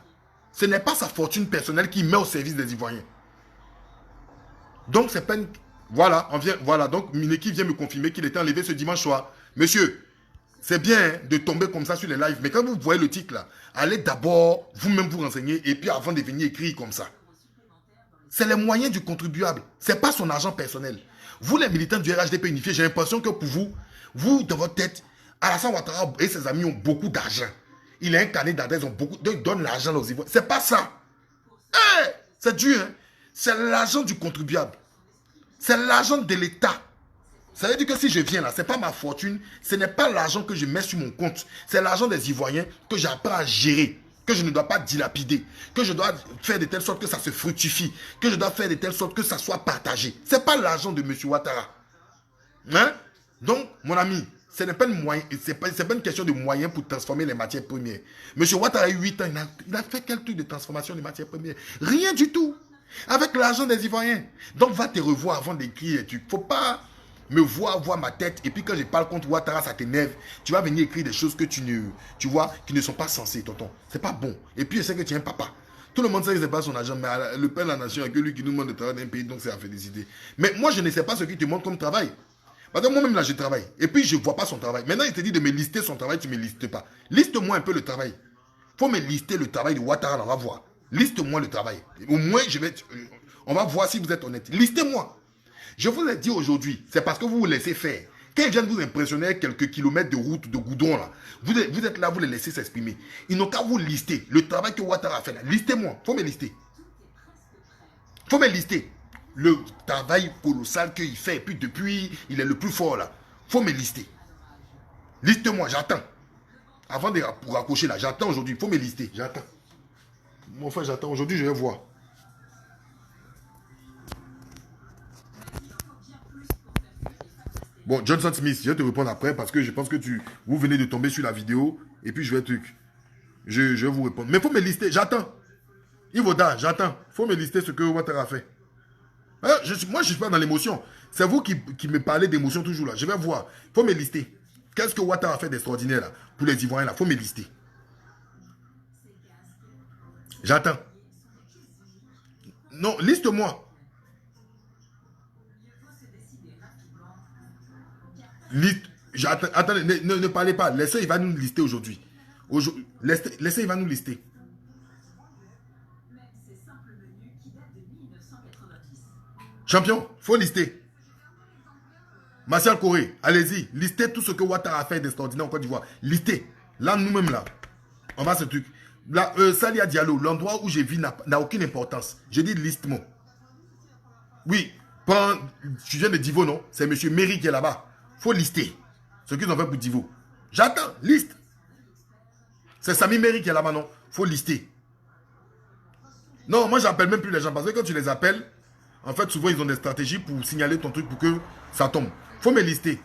Ce n'est pas sa fortune personnelle qui met au service des Ivoiriens. Donc c'est pas une... Voilà, donc Mineki vient me confirmer qu'il était enlevé ce dimanche soir. Monsieur, c'est bien hein, de tomber comme ça sur les lives, mais quand vous voyez le titre là, allez d'abord vous-même vous renseigner et puis avant de venir écrire comme ça. C'est les moyens du contribuable. Ce n'est pas son argent personnel. Vous, les militants du RHDP unifié, j'ai l'impression que pour vous, dans votre tête, Alassane Ouattara et ses amis ont beaucoup d'argent. Il a un carnet d'adresse, ils donnent l'argent aux Ivoiriens. C'est pas ça. Hey, c'est dur, hein? C'est l'argent du contribuable. C'est l'argent de l'État. Ça veut dire que si je viens là, ce n'est pas ma fortune, ce n'est pas l'argent que je mets sur mon compte. C'est l'argent des Ivoiriens que j'apprends à gérer, que je ne dois pas dilapider, que je dois faire de telle sorte que ça se fructifie, que je dois faire de telle sorte que ça soit partagé. Ce n'est pas l'argent de M. Ouattara. Hein? Donc, mon ami, ce n'est pas une question de moyens pour transformer les matières premières. M. Ouattara a eu 8 ans, il a fait quel truc de transformation des matières premières? Rien du tout. Avec l'argent des Ivoiriens. Donc, va te revoir avant d'écrire. Il ne faut pas me voir ma tête. Et puis, quand je parle contre Ouattara, ça t'énerve. Tu vas venir écrire des choses que tu vois, qui ne sont pas censées, tonton. C'est pas bon. Et puis, je sais que tu es un papa. Tout le monde sait que ce n'est pas son argent. Mais le père de la nation, il n'y a que lui qui nous demande de travailler dans un pays. Donc, c'est à féliciter. Mais moi, je ne sais pas ce qu'il te montre comme travail. Parce que moi-même, là, je travaille. Et puis, je ne vois pas son travail. Maintenant, il te dit de me lister son travail. Tu ne me listes pas. Liste-moi un peu le travail. Il faut me lister le travail de Ouattara. On va voir. Liste-moi le travail. Au moins, on va voir si vous êtes honnête. Listez-moi. Je vous ai dit aujourd'hui, c'est parce que vous vous laissez faire. Quand ils viennent vous impressionner avec quelques kilomètres de route, de goudron, là, vous êtes là, vous les laissez s'exprimer. Ils n'ont qu'à vous lister. Le travail que Ouattara a fait là. Listez-moi. Il faut me lister. Il faut me lister. Le travail colossal qu'il fait. Et puis depuis, il est le plus fort là. Il faut me lister. Liste-moi, j'attends. Avant de raccrocher là, j'attends aujourd'hui. Il faut me lister. J'attends. Mon frère, j'attends. Aujourd'hui, je vais voir. Bon, Johnson Smith, je vais te répondre après parce que je pense que vous venez de tomber sur la vidéo et puis je vais truc. Je vais vous répondre. Mais il faut me lister, j'attends. Ivoda, j'attends. Il faut me lister ce que Ouattara a fait. Moi, je ne suis pas dans l'émotion. C'est vous qui me parlez d'émotion toujours là. Je vais voir. Il faut me lister. Qu'est-ce que Ouattara a fait d'extraordinaire là pour les Ivoiriens là? Il faut me lister. J'attends. Non, liste-moi. Attendez, ne parlez pas. Laissez, il va nous lister aujourd'hui. Laissez, il va nous lister. Champion, faut lister. Martial Corée, allez-y. Listez tout ce que Ouattara a fait d'extraordinaire en Côte d'Ivoire. Listez. Là, nous-mêmes, là, on va ce truc. Là, Salia Diallo, l'endroit où j'ai vu n'a aucune importance. Je dis liste-moi. Oui, tu viens de Divo, non? C'est M. Méry qui est là-bas. Faut lister ce qu'ils ont fait pour Divo. J'attends, liste. C'est Sami Méry qui est là-bas, non? Faut lister. Non, moi, j'appelle même plus les gens parce que quand tu les appelles, en fait, souvent, ils ont des stratégies pour signaler ton truc pour que ça tombe. Faut me lister.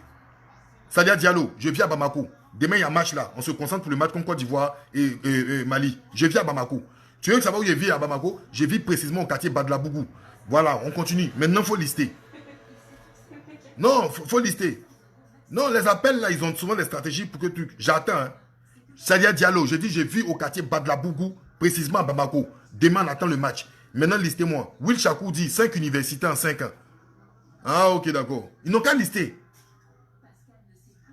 Sadia Diallo, je vis à Bamako. Demain, il y a un match là. On se concentre pour le match contre Côte d'Ivoire et Mali. Je vis à Bamako. Tu veux savoir où je vis à Bamako? Je vis précisément au quartier Badlabougou. Voilà, on continue. Maintenant, il faut lister. Non, faut lister. Non, les appels là, ils ont souvent des stratégies pour que tu... J'attends. Hein. Sadia Diallo, je dis, je vis au quartier Badlabougou, précisément à Bamako. Demain, on attend le match. Maintenant, listez-moi. Will Chakou dit 5 universités en 5 ans. Ah, ok, d'accord. Ils n'ont qu'à lister.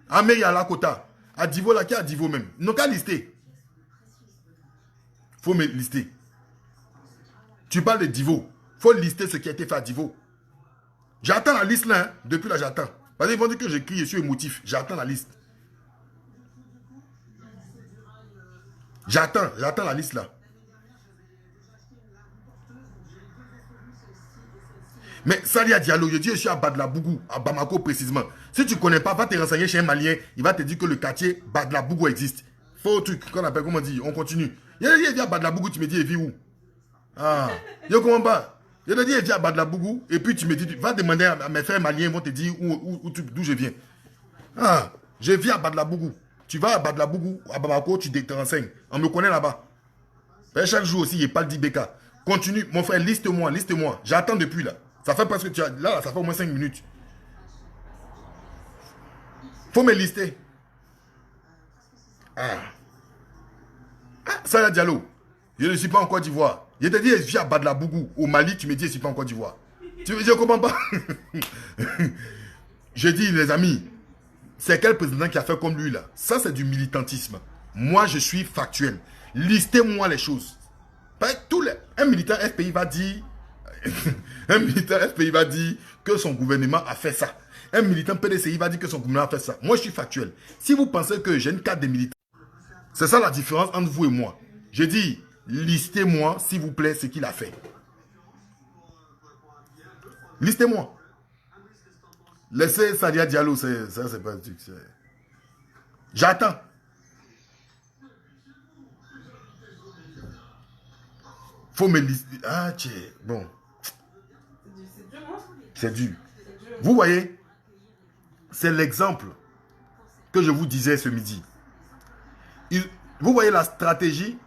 Amé Yalakota. À Divo, là, qui est à Divo même. Ils n'ont qu'à lister. Faut me lister. Tu parles de Divo. Faut lister ce qui a été fait à Divo. J'attends la liste là. Hein. Depuis là, j'attends. Parce qu'ils vont dire que j'écris, je suis émotif. J'attends la liste. J'attends la liste là. Mais Salia Diallo, je dis je suis à Badlabougou, à Bamako précisément. Si tu ne connais pas, va te renseigner chez un Malien, il va te dire que le quartier Badlabougou existe. Faux truc, qu'on appelle, comment on dit, on continue. Il dit à Badlabougou, tu me dis, il vit où? Ah, je ne comprends pas. Je te dis, il vit à Badlabougou, et puis tu me dis, va demander à mes frères maliens, ils vont te dire d'où je viens. Ah, je vis à Badlabougou. Tu vas à Badlabougou, à Bamako, tu te renseignes. On me connaît là-bas. Chaque jour aussi, il n'y a pas le Dibeka. Continue, mon frère, liste-moi. J'attends depuis là. Ça fait parce que là, ça fait au moins 5 minutes. Faut me lister. Salia Diallo, je ne suis pas en Côte d'Ivoire. Je te dis, je vis à Badlabougou. Au Mali, tu me dis, je ne suis pas en Côte d'Ivoire. Je ne comprends pas. Je dis, les amis, c'est quel président qui a fait comme lui là? Ça, c'est du militantisme. Moi, je suis factuel. Listez-moi les choses. Un militant FPI va dire... Un militant FPI va dire que son gouvernement a fait ça. Un militant PDCI va dire que son gouvernement a fait ça. Moi, je suis factuel. Si vous pensez que j'ai une carte de militant, c'est ça la différence entre vous et moi. Je dis, listez-moi, s'il vous plaît, ce qu'il a fait. Listez-moi. Laissez Sadia Diallo, ça, c'est pas un truc. J'attends. Faut me lister. Ah, tiens, bon. C'est dur. Vous voyez, c'est l'exemple que je vous disais ce midi. Vous voyez la stratégie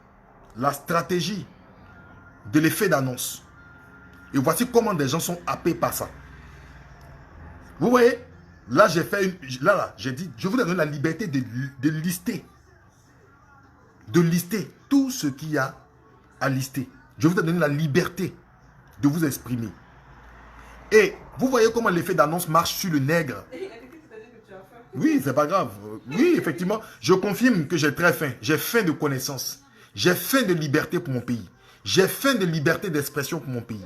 de l'effet d'annonce. Et voici comment des gens sont happés par ça. Vous voyez, là j'ai fait j'ai dit, je vous donne la liberté de lister. De lister tout ce qu'il y a à lister. Je vous ai donné la liberté de vous exprimer. Et vous voyez comment l'effet d'annonce marche sur le nègre. Oui, c'est pas grave. Oui, effectivement, je confirme que j'ai très faim. J'ai faim de connaissance. J'ai faim de liberté pour mon pays. J'ai faim de liberté d'expression pour mon pays.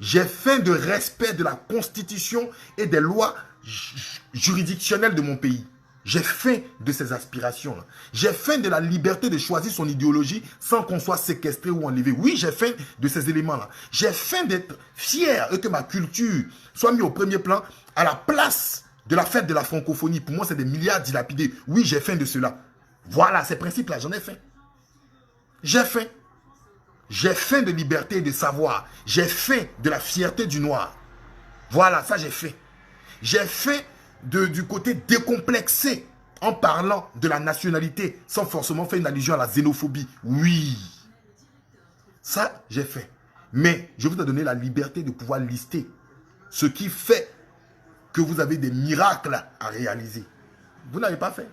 J'ai faim de respect de la constitution et des lois juridictionnelles de mon pays. J'ai faim de ces aspirations-là. J'ai faim de la liberté de choisir son idéologie sans qu'on soit séquestré ou enlevé. Oui, j'ai faim de ces éléments-là. J'ai faim d'être fier et que ma culture soit mise au premier plan à la place de la fête de la francophonie. Pour moi, c'est des milliards dilapidés. Oui, j'ai faim de cela. Voilà, ces principes-là, j'en ai faim. J'ai faim. J'ai faim de liberté et de savoir. J'ai faim de la fierté du noir. Voilà, ça j'ai faim. J'ai faim du côté décomplexé en parlant de la nationalité sans forcément faire une allusion à la xénophobie. Oui, ça j'ai fait. Mais je vous ai donné la liberté de pouvoir lister ce qui fait que vous avez des miracles à réaliser. Vous n'avez pas fait.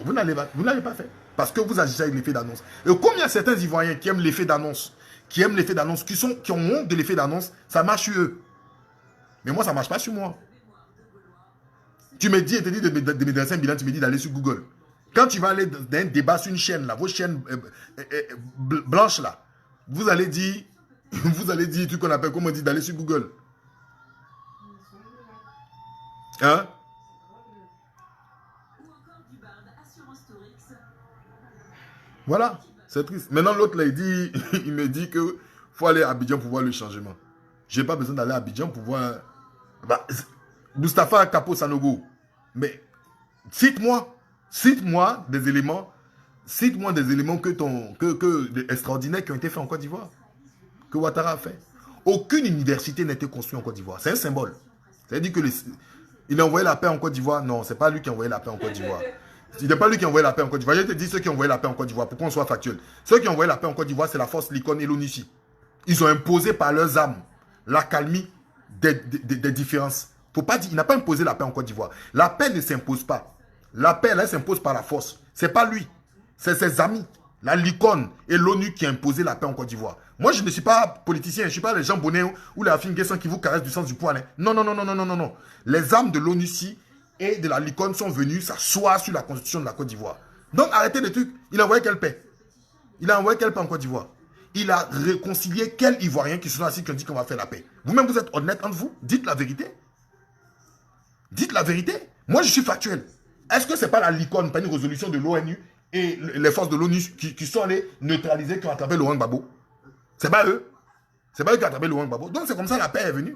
Vous n'avez pas fait. Parce que vous agissez avec l'effet d'annonce. Et comme il y a certains Ivoiriens qui aiment l'effet d'annonce, qui ont honte de l'effet d'annonce, ça marche sur eux. Mais moi, ça ne marche pas sur moi. Tu me dis, et te dis de me dresser un bilan, tu me dis d'aller sur Google. Quand tu vas aller dans un débat sur une chaîne, là, vos chaînes blanches, là, vous allez dire, tout qu'on appelle, comment on dit, d'aller sur Google. Hein? Voilà, c'est triste. Maintenant, l'autre, là, il me dit que faut aller à Abidjan pour voir le changement. Je n'ai pas besoin d'aller à Abidjan pour voir... Bah, Mustapha Capo Sanogo. Mais cite-moi des éléments extraordinaires qui ont été faits en Côte d'Ivoire. Que Ouattara a fait. Aucune université n'a été construite en Côte d'Ivoire. C'est un symbole. C'est-à-dire que il a envoyé la paix en Côte d'Ivoire. Non, c'est pas lui qui a envoyé la paix en Côte d'Ivoire. Ce n'est pas lui qui a envoyé la paix en Côte d'Ivoire. Je te dis ceux qui ont envoyé la paix en Côte d'Ivoire, pour qu'on soit factuel. Ceux qui ont envoyé la paix en Côte d'Ivoire, c'est la force Likon et l'ONUCI. Ils ont imposé par leurs armes l'accalmie des différences. Faut pas dire, il n'a pas imposé la paix en Côte d'Ivoire. La paix ne s'impose pas. La paix, elle s'impose par la force. C'est pas lui. C'est ses amis. La Likon et l'ONU qui a imposé la paix en Côte d'Ivoire. Moi, je ne suis pas politicien. Je ne suis pas les Jean Bonnet ou les Afin Guesson qui vous caressent du sens du poil. Hein. Non, non, non, non, non, non, non, non. Les armes de l'ONUCI et de la Likon sont venues s'asseoir sur la constitution de la Côte d'Ivoire. Donc, arrêtez les trucs. Il a envoyé quelle paix? Il a envoyé quelle paix en Côte d'Ivoire? Il a réconcilié quels Ivoiriens qui sont assis qui ont dit qu'on va faire la paix? Vous-même, vous êtes honnête entre vous? Dites la vérité. Dites la vérité. Moi, je suis factuel. Est-ce que ce n'est pas la Likon, pas une résolution de l'ONU et les forces de l'ONU qui sont allées neutraliser, qui ont attrapé Laurent Gbagbo? C'est pas eux. C'est pas eux qui ont attrapé Laurent Gbagbo. Donc, c'est comme ça la paix est venue.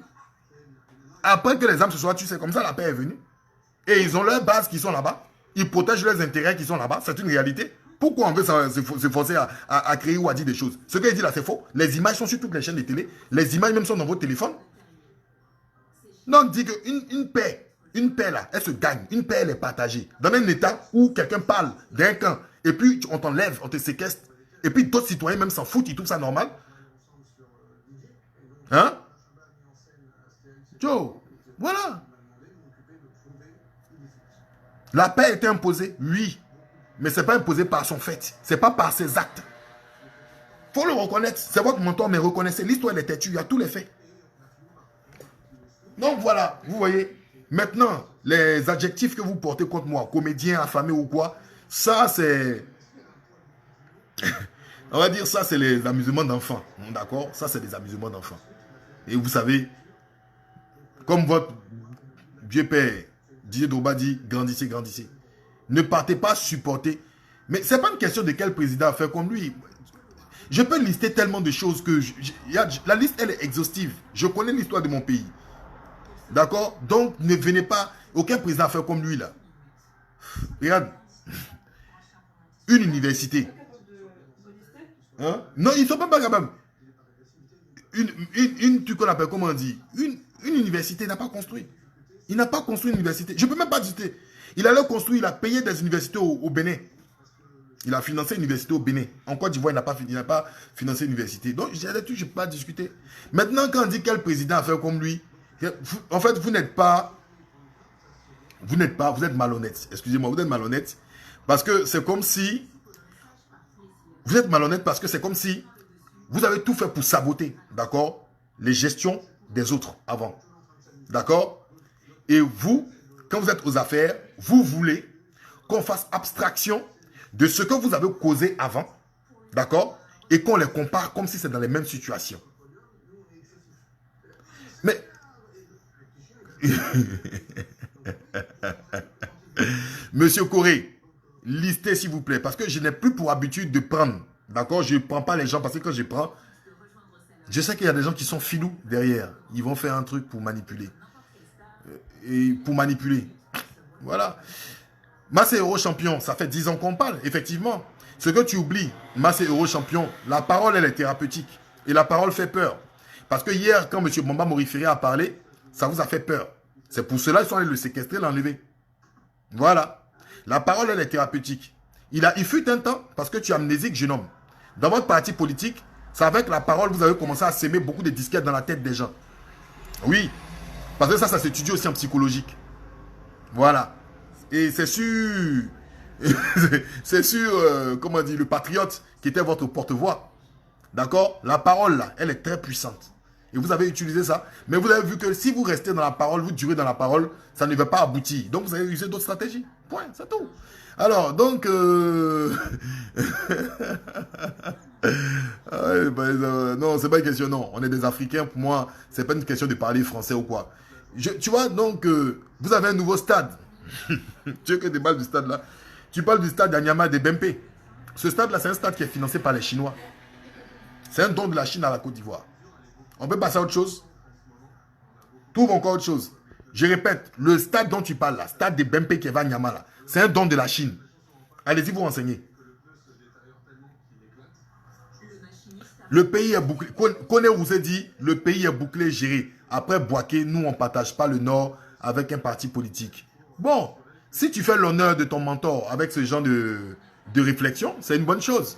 Après que les âmes se soient tuées, c'est comme ça la paix est venue. Et ils ont leurs bases qui sont là-bas. Ils protègent leurs intérêts qui sont là-bas. C'est une réalité. Pourquoi on veut se forcer à créer ou à dire des choses? Ce qu'il dit là, c'est faux. Les images sont sur toutes les chaînes de télé. Les images même sont dans votre téléphone. Donc, dit qu'une paix là, elle se gagne. Une paix, elle est partagée. Dans un état où quelqu'un parle d'un camp, et puis on t'enlève, on te séquestre, et puis d'autres citoyens même s'en foutent, ils trouvent ça normal. Hein? Joe, voilà. La paix a été imposée, oui. Mais ce n'est pas imposé par son fait. Ce n'est pas par ses actes. Il faut le reconnaître. C'est votre mentor, mais reconnaissez. L'histoire, elle est têtue. Il y a tous les faits. Donc voilà, vous voyez. Maintenant, les adjectifs que vous portez contre moi, comédien, affamé ou quoi, ça c'est... On va dire ça, c'est les amusements d'enfants. D'accord? Ça, c'est des amusements d'enfants. Et vous savez, comme votre vieux père, Didier Drogba dit, grandissez, grandissez. Ne partez pas supporter. Mais ce n'est pas une question de quel président a fait comme lui. Je peux lister tellement de choses que... la liste, elle est exhaustive. Je connais l'histoire de mon pays. D'accord? Donc, ne venez pas... Aucun président a fait comme lui, là. Regarde. Une université. Hein? Non, ils ne sont pas capables. Une truc qu'on appelle, comment on dit? Une université n'a pas construit. Il n'a pas construit une université. Je ne peux même pas discuter. Il allait construire, il a payé des universités au Bénin. Il a financé une université au Bénin. En Côte d'Ivoire, il n'a pas financé une université. Donc, je ne peux pas discuter. Maintenant, quand on dit quel président a fait comme lui, en fait, vous êtes malhonnête. Excusez-moi, vous êtes malhonnête. Parce que c'est comme si... Vous êtes malhonnête parce que c'est comme si vous avez tout fait pour saboter, d'accord, les gestions des autres avant. D'accord? Et vous, quand vous êtes aux affaires, vous voulez qu'on fasse abstraction de ce que vous avez causé avant, d'accord? Et qu'on les compare comme si c'est dans les mêmes situations. Mais... Monsieur Corée, listez s'il vous plaît, parce que je n'ai plus pour habitude de prendre, d'accord? Je ne prends pas les gens, parce que quand je prends, je sais qu'il y a des gens qui sont filous derrière. Ils vont faire un truc pour manipuler. Et pour manipuler. Voilà. Massé Euro champion, ça fait 10 ans qu'on parle, effectivement. Ce que tu oublies, Massé Euro champion, la parole, elle est thérapeutique. Et la parole fait peur. Parce que hier, quand M. Bamba Moriféré a parlé, ça vous a fait peur. C'est pour cela qu'ils sont allés le séquestrer, l'enlever. Voilà. La parole, elle est thérapeutique. Il fut un temps, parce que tu es amnésique, jeune homme. Dans votre parti politique, c'est avec la parole, vous avez commencé à s'aimer beaucoup de disquettes dans la tête des gens. Oui. Parce que ça s'étudie aussi en psychologique. Voilà. Et c'est sur... c'est sur, comment dire, le patriote qui était votre porte-voix. D'accord? La parole, là, elle est très puissante. Et vous avez utilisé ça. Mais vous avez vu que si vous restez dans la parole, vous durez dans la parole, ça ne va pas aboutir. Donc, vous avez usé d'autres stratégies. Point, c'est tout. Alors, donc... non, c'est pas une question, non. On est des Africains. Pour moi, c'est pas une question de parler français ou quoi. Tu vois, donc, vous avez un nouveau stade. Tu veux que tu parles du stade là? Tu parles du stade d'Anyama de Bempé. Ce stade là, c'est un stade qui est financé par les Chinois. C'est un don de la Chine à la Côte d'Ivoire. On peut passer à autre chose? Trouve encore autre chose. Je répète, le stade dont tu parles là, stade de Bempé qui est à Nyama là, c'est un don de la Chine. Allez-y vous renseigner. Le pays est bouclé. Kone vous a dit, le pays est bouclé et géré. Après Bouaké, nous on ne partage pas le nord avec un parti politique. Bon, si tu fais l'honneur de ton mentor avec ce genre de réflexion, c'est une bonne chose.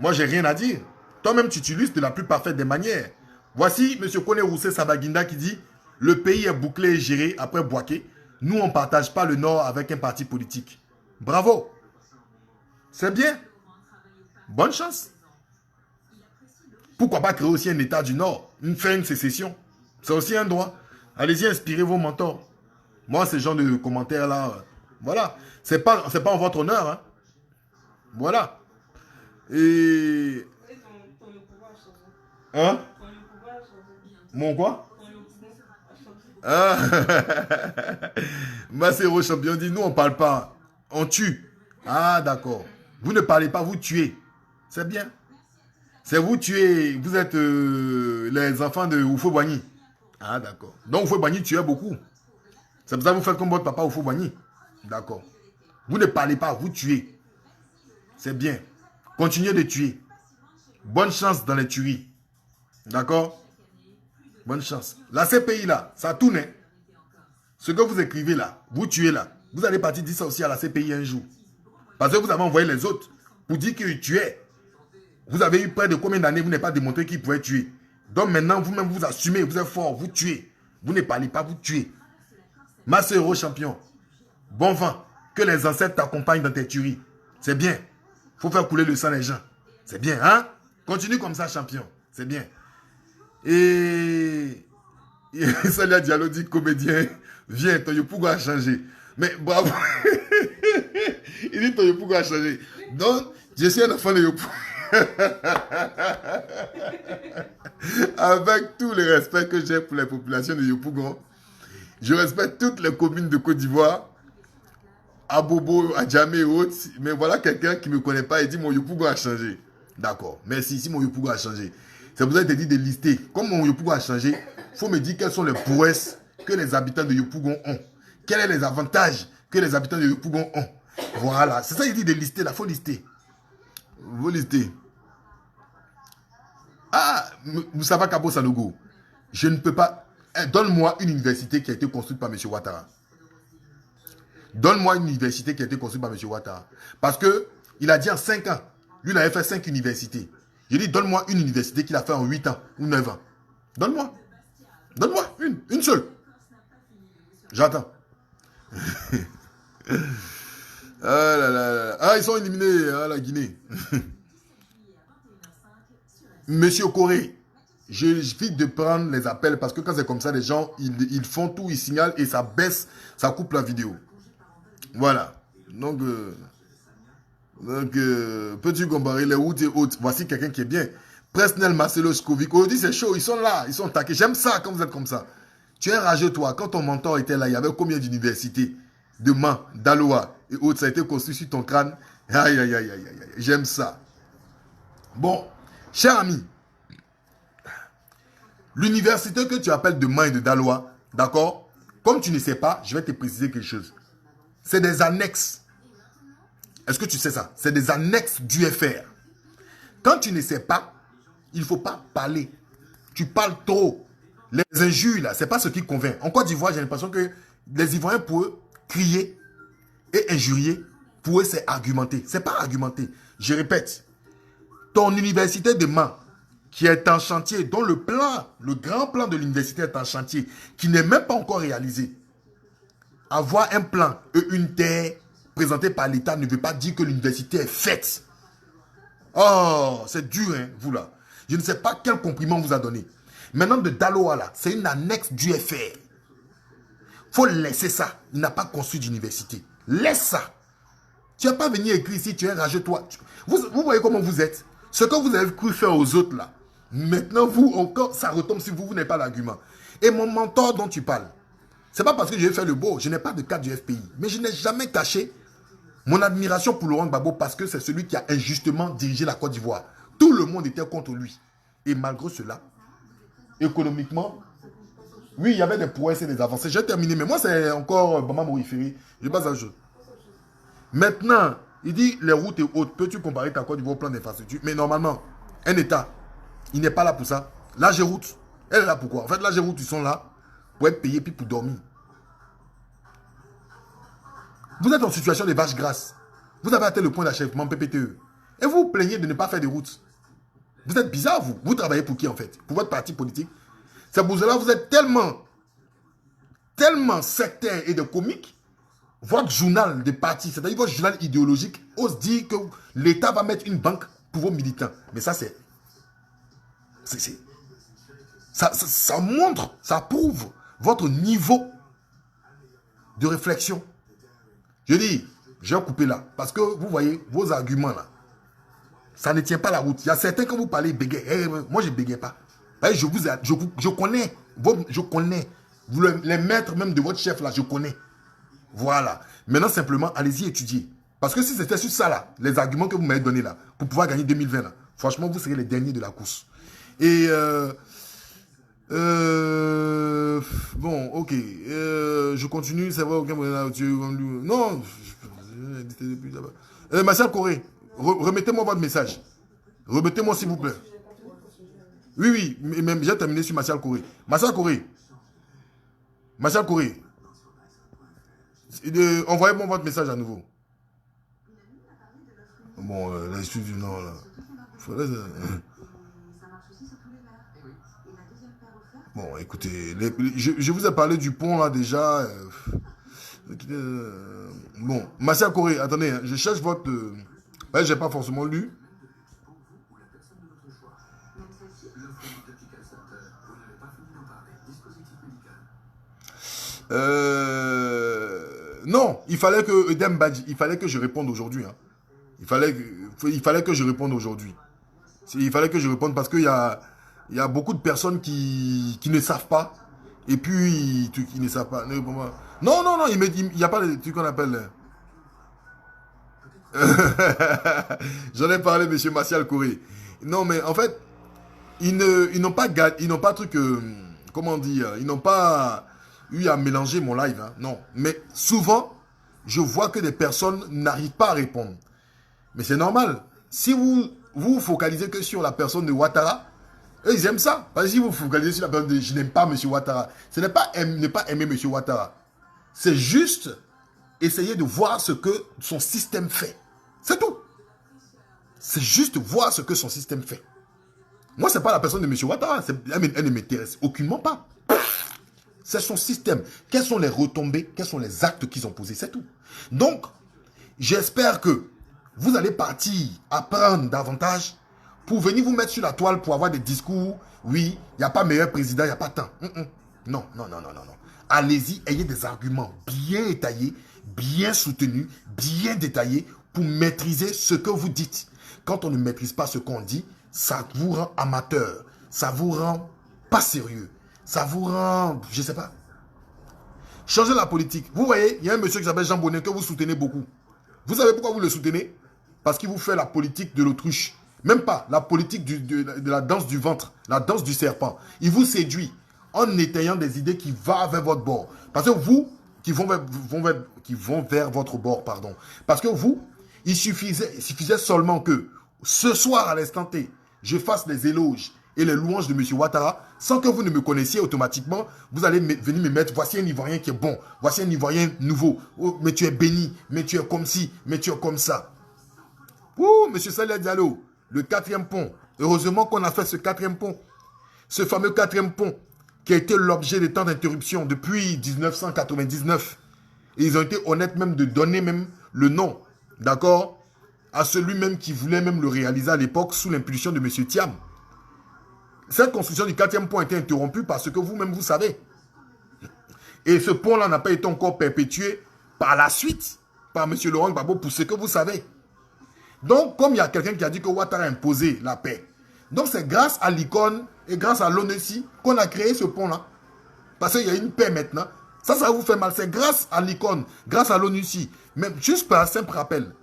Moi, j'ai rien à dire. Toi-même, tu utilises de la plus parfaite des manières. Voici M. Kone Roussé Sabaginda qui dit « Le pays est bouclé et géré après Bouaké. Nous, on ne partage pas le Nord avec un parti politique. » Bravo. C'est bien. Bonne chance. Pourquoi pas créer aussi un État du Nord, faire une sécession? C'est aussi un droit. Allez-y, inspirez vos mentors. Moi, ce genre de commentaires-là, voilà. C'est pas en votre honneur. Hein. Voilà. Et... Hein? Mon quoi? Ah. Macero champion dit, nous on parle pas, on tue. Ah d'accord. Vous ne parlez pas, vous tuez. C'est bien. C'est vous tuez, vous êtes les enfants de Oufo Boigny. Ah d'accord. Donc Oufo Boigny tuait beaucoup. C'est pour ça que vous faites comme votre papa Oufo Boigny. D'accord. Vous ne parlez pas, vous tuez. C'est bien. Continuez de tuer. Bonne chance dans les tueries. D'accord? Bonne chance. La CPI là, ça tourne. Hein? Ce que vous écrivez là, vous tuez là. Vous allez partir dire ça aussi à la CPI un jour. Parce que vous avez envoyé les autres pour dire qu'ils tuaient. Vous avez eu près de combien d'années, vous n'avez pas démontré qu'ils pouvaient tuer. Donc maintenant, vous-même, vous assumez, vous êtes fort, vous tuez. Vous ne parlez pas, vous tuez. Macero champion. Bon vent. Que les ancêtres t'accompagnent dans tes tueries. C'est bien. Faut faire couler le sang des gens. C'est bien, hein? Continue comme ça, champion. C'est bien. Et Salia Diallo dit comédien, viens, ton Yopougo a changé. Mais bravo. Il dit ton Yopougo a changé. Donc, je suis un enfant de Yopougo. Avec tout le respect que j'ai pour les populations de Yopougon, je respecte toutes les communes de Côte d'Ivoire, à Bobo, à Djamé et autres. Mais voilà quelqu'un qui ne me connaît pas et dit mon Yopougon a changé. D'accord, merci, si mon Yopougon a changé. C'est pour ça que je t'ai dit de lister. Comme mon Yopougon a changé, il faut me dire quelles sont les prouesses que les habitants de Yopougon ont. Quels sont les avantages que les habitants de Yopougon ont. Voilà, c'est ça que je dis de lister, là, il faut lister. Vous listez. Ah, Moussava Kabo Sanogo, je ne peux pas... Donne-moi une université qui a été construite par M. Ouattara. Donne-moi une université qui a été construite par M. Ouattara. Parce qu'il a dit en 5 ans, lui il avait fait 5 universités. Je dis donne-moi une université qu'il a fait en 8 ans ou 9 ans. Donne-moi. Donne-moi une seule. J'attends. Ah là là. Ah, ils sont éliminés à la Guinée. Monsieur Corée, j'évite de prendre les appels parce que quand c'est comme ça, les gens, ils font tout, ils signalent et ça baisse, ça coupe la vidéo. Voilà. Donc, peux-tu comparer les routes et autres? Voici quelqu'un qui est bien. Presnel Marcelo Scovic. Aujourd'hui, c'est chaud, ils sont là, ils sont taqués. J'aime ça quand vous êtes comme ça. Tu es rageux, toi. Quand ton mentor était là, il y avait combien d'universités? De Mans, d'Aloa et autres. Ça a été construit sur ton crâne. Aïe, aïe, aïe, aïe, aïe. J'aime ça. Bon. Cher ami, l'université que tu appelles de Mans et de Daloa, d'accord? Comme tu ne sais pas, je vais te préciser quelque chose. C'est des annexes. Est-ce que tu sais ça? C'est des annexes du FR. Quand tu ne sais pas, il ne faut pas parler. Tu parles trop. Les injures, là, c'est pas ce qui convainc. En Côte d'Ivoire, j'ai l'impression que les Ivoiriens, pour eux, crier et injurier, pour eux, c'est argumenter. C'est pas argumenter. Je répète, ton université demain, qui est en chantier, dont le plan, le grand plan de l'université est en chantier, qui n'est même pas encore réalisé. Avoir un plan et une terre présentée par l'État ne veut pas dire que l'université est faite. Oh, c'est dur, hein, vous là. Je ne sais pas quel compliment on vous a donné. Maintenant, de Daloa, là, c'est une annexe du FR. Faut laisser ça. Il n'a pas construit d'université. Laisse ça. Tu n'as pas venu écrire ici, tu es rageux, toi. Vous voyez comment vous êtes. Ce que vous avez cru faire aux autres, là. Maintenant, vous, encore, ça retombe si vous n'avez pas l'argument. Et mon mentor dont tu parles, c'est pas parce que je vais faire le beau. Je n'ai pas de cadre du FPI. Mais je n'ai jamais caché mon admiration pour Laurent Gbagbo parce que c'est celui qui a injustement dirigé la Côte d'Ivoire. Tout le monde était contre lui. Et malgré cela, économiquement, oui, il y avait des prouesses et des avancées. J'ai terminé, mais moi, c'est encore Bama Moriferi. Je passe à la chose. Maintenant, il dit les routes et autres. Peux-tu comparer ta Côte d'Ivoire au plan d'infrastructure? Mais normalement, un État, il n'est pas là pour ça. L'AGEROUTE, elle est là pour quoi? En fait, l'AGEROUTE, ils sont là pour être payés puis pour dormir. Vous êtes en situation de vache grasse. Vous avez atteint le point d'achèvement PPTE. Et vous vous plaignez de ne pas faire de routes. Vous êtes bizarre, vous. Vous travaillez pour qui, en fait? Pour votre parti politique? C'est pour cela que vous êtes tellement sectaire et de comique. Votre journal de parti, c'est-à-dire votre journal idéologique, ose dire que l'État va mettre une banque pour vos militants. Mais ça, ça montre, ça prouve votre niveau de réflexion. Je dis, j'ai coupé là. Parce que vous voyez, vos arguments là, ça ne tient pas la route. Il y a certains que vous parlez bégaye. Moi, je ne bégaye pas. Je connais. Les maîtres même de votre chef là, je connais. Voilà. Maintenant, simplement, allez-y étudier. Parce que si c'était sur ça là, les arguments que vous m'avez donnés là, pour pouvoir gagner 2020 là, franchement, vous serez les derniers de la course. Et bon, ok. Je continue. C'est vrai, aucun non. Martial Corée, remettez-moi votre message. Remettez-moi s'il vous plaît. Oui, même j'ai terminé sur Martial Corée. Martial Corée. Envoyez-moi votre message à nouveau. Bon, là, je suis du non, là. Bon, écoutez, je vous ai parlé du pont, là, déjà. Bon, Martial Corée, attendez, hein, je cherche votre... ouais, j'ai pas forcément lu. Non, il fallait que Edem Badji, il fallait que je réponde aujourd'hui. Hein. Il fallait que je réponde aujourd'hui. Il fallait que je réponde parce qu'il y a beaucoup de personnes qui ne savent pas. Et puis, qui ne savent pas. Non, il n'y a pas de truc qu'on appelle. J'en ai parlé, monsieur Martial Corée. Non, mais en fait, ils n'ont pas truc. Comment dire? Ils n'ont pas eu à mélanger mon live. Hein, non. Mais souvent, je vois que des personnes n'arrivent pas à répondre. Mais c'est normal. Si vous focalisez que sur la personne de Ouattara, eux, ils aiment ça. Parce que si vous focalisez sur la personne de je n'aime pas M. Ouattara, ce n'est pas ne pas aimer M. Ouattara. C'est juste essayer de voir ce que son système fait. C'est tout. C'est juste voir ce que son système fait. Moi, ce n'est pas la personne de M. Ouattara. Elle ne m'intéresse aucunement pas. C'est son système. Quelles sont les retombées? Quels sont les actes qu'ils ont posés? C'est tout. Donc, j'espère que vous allez partir apprendre davantage pour venir vous mettre sur la toile pour avoir des discours. Oui, il n'y a pas meilleur président, il n'y a pas tant. Non. Allez-y, ayez des arguments bien étayés, bien soutenus, bien détaillés pour maîtriser ce que vous dites. Quand on ne maîtrise pas ce qu'on dit, ça vous rend amateur, ça vous rend pas sérieux, ça vous rend, je ne sais pas. Changez la politique. Vous voyez, il y a un monsieur qui s'appelle Jean Bonnet que vous soutenez beaucoup. Vous savez pourquoi vous le soutenez? Parce qu'il vous fait la politique de l'autruche. Même pas la politique de la danse du ventre, la danse du serpent. Il vous séduit en étayant des idées qui vont vers votre bord. Parce que vous, qui vont vers votre bord, pardon. Parce que vous, il suffisait seulement que ce soir à l'instant T, je fasse les éloges et les louanges de M. Ouattara, Sans que vous ne me connaissiez, automatiquement, vous allez venir me mettre, voici un Ivoirien qui est bon, voici un Ivoirien nouveau. Oh, mais tu es béni, mais tu es comme ci, mais tu es comme ça. Ouh, monsieur Saleh Diallo, le 4e pont. Heureusement qu'on a fait ce 4e pont. Ce fameux 4e pont qui a été l'objet des temps d'interruption depuis 1999. Et ils ont été honnêtes même de donner même le nom, d'accord, à celui même qui voulait même le réaliser à l'époque sous l'impulsion de monsieur Thiam. Cette construction du 4e pont a été interrompue parce que vous-même vous savez. Et ce pont-là n'a pas été encore perpétué par la suite par monsieur Laurent Gbagbo pour ce que vous savez. Donc, comme il y a quelqu'un qui a dit que Ouattara a imposé la paix, donc c'est grâce à l'icône et grâce à l'ONUCI qu'on a créé ce pont-là. Parce qu'il y a une paix maintenant. Ça vous fait mal. C'est grâce à l'icône, grâce à l'ONUCI. Mais juste par un simple rappel,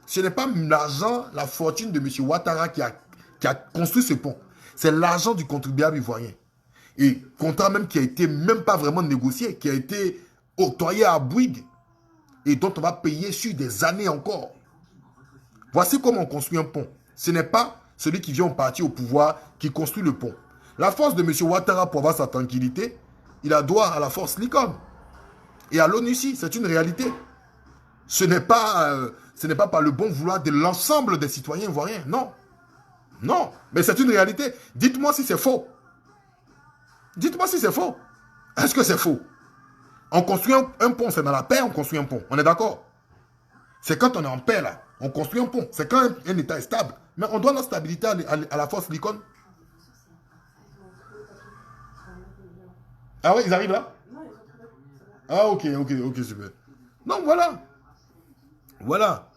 ce n'est pas l'argent, la fortune de M. Ouattara qui a construit ce pont. C'est l'argent du contribuable ivoirien. Et contrat même qui a été même pas vraiment négocié, qui a été octroyé à Bouygues et dont on va payer sur des années encore. Voici comment on construit un pont. Ce n'est pas celui qui vient au parti au pouvoir qui construit le pont. La force de M. Ouattara pour avoir sa tranquillité, il a droit à la force Licom. Et à l'ONUCI, c'est une réalité. Ce n'est pas par le bon vouloir de l'ensemble des citoyens ivoiriens. Non. Non. Mais c'est une réalité. Dites-moi si c'est faux. Dites-moi si c'est faux. Est-ce que c'est faux? On construit un pont, c'est dans la paix, on construit un pont. On est d'accord? C'est quand on est en paix, là. On construit un pont. C'est quand un État est stable. Mais on doit la stabilité à la force Licon. Ah ouais, ils arrivent là? Ah ok, super. Donc voilà. Voilà.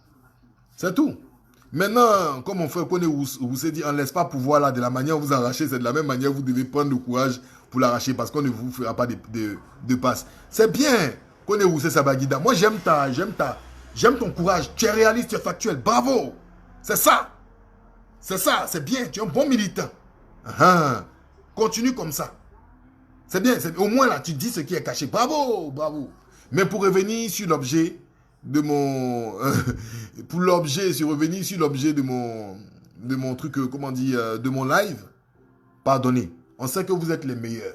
C'est tout. Maintenant, comme mon frère Kone vous s'est dit, on ne laisse pas pouvoir là, de la manière où vous arrachez, c'est de la même manière vous devez prendre le courage pour l'arracher parce qu'on ne vous fera pas de passe. C'est bien, Kone Roussé Sabagida. Moi, j'aime ton courage. Tu es réaliste, tu es factuel. Bravo. C'est ça. C'est ça, c'est bien. Tu es un bon militant. Continue comme ça. C'est bien. Au moins là, tu dis ce qui est caché. Bravo, bravo. Mais pour revenir sur l'objet de mon... revenir sur l'objet de mon truc, comment dire, de mon live, pardonnez. On sait que vous êtes les meilleurs.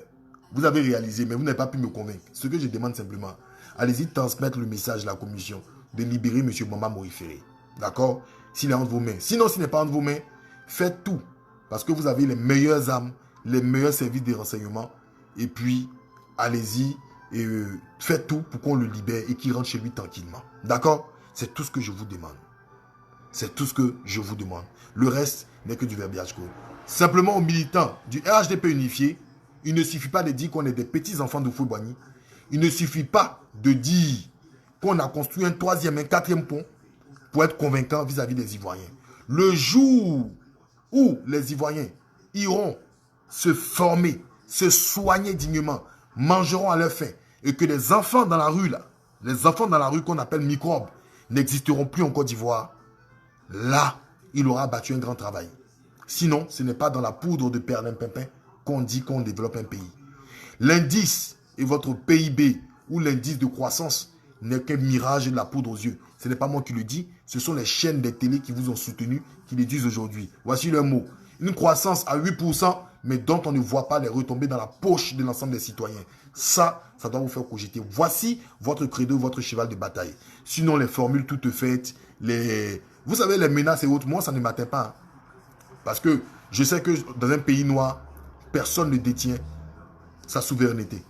Vous avez réalisé, mais vous n'avez pas pu me convaincre. Ce que je demande simplement, allez-y transmettre le message de la commission de libérer M. Bamba Morifere. D'accord? S'il est entre vos mains. Sinon, s'il n'est pas entre vos mains, faites tout. Parce que vous avez les meilleures armes, les meilleurs services de renseignement. Et puis, allez-y et faites tout pour qu'on le libère et qu'il rentre chez lui tranquillement. D'accord? C'est tout ce que je vous demande. C'est tout ce que je vous demande. Le reste n'est que du verbiage. Simplement aux militants du RHDP unifié, il ne suffit pas de dire qu'on est des petits-enfants de Fouboigny. Il ne suffit pas de dire qu'on a construit un 3e, un 4e pont pour être convaincant vis-à-vis des Ivoiriens. Le jour où les Ivoiriens iront se former, se soigner dignement, mangeront à leur faim, et que les enfants dans la rue, là, les enfants dans la rue qu'on appelle microbes, n'existeront plus en Côte d'Ivoire, là, il aura battu un grand travail. Sinon, ce n'est pas dans la poudre de perlimpinpin qu'on dit qu'on développe un pays. L'indice et votre PIB ou l'indice de croissance n'est qu'un mirage et de la poudre aux yeux. Ce n'est pas moi qui le dis, ce sont les chaînes des télés qui vous ont soutenu, qui le disent aujourd'hui. Voici le mot. Une croissance à 8%, mais dont on ne voit pas les retombées dans la poche de l'ensemble des citoyens. Ça doit vous faire cogiter. Voici votre credo, votre cheval de bataille. Sinon, les formules toutes faites, vous savez, les menaces et autres, moi, ça ne m'atteint pas. Parce que je sais que dans un pays noir, personne ne détient sa souveraineté.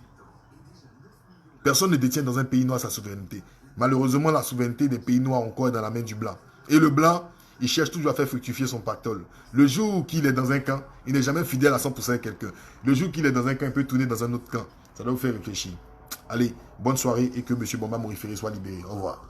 Personne ne détient dans un pays noir sa souveraineté. Malheureusement, la souveraineté des pays noirs encore est dans la main du blanc. Et le blanc, il cherche toujours à faire fructifier son pactole. Le jour qu'il est dans un camp, il n'est jamais fidèle à 100% à quelqu'un. Le jour qu'il est dans un camp, il peut tourner dans un autre camp. Ça doit vous faire réfléchir. Allez, bonne soirée et que M. Bamba Morifere soit libéré. Au revoir.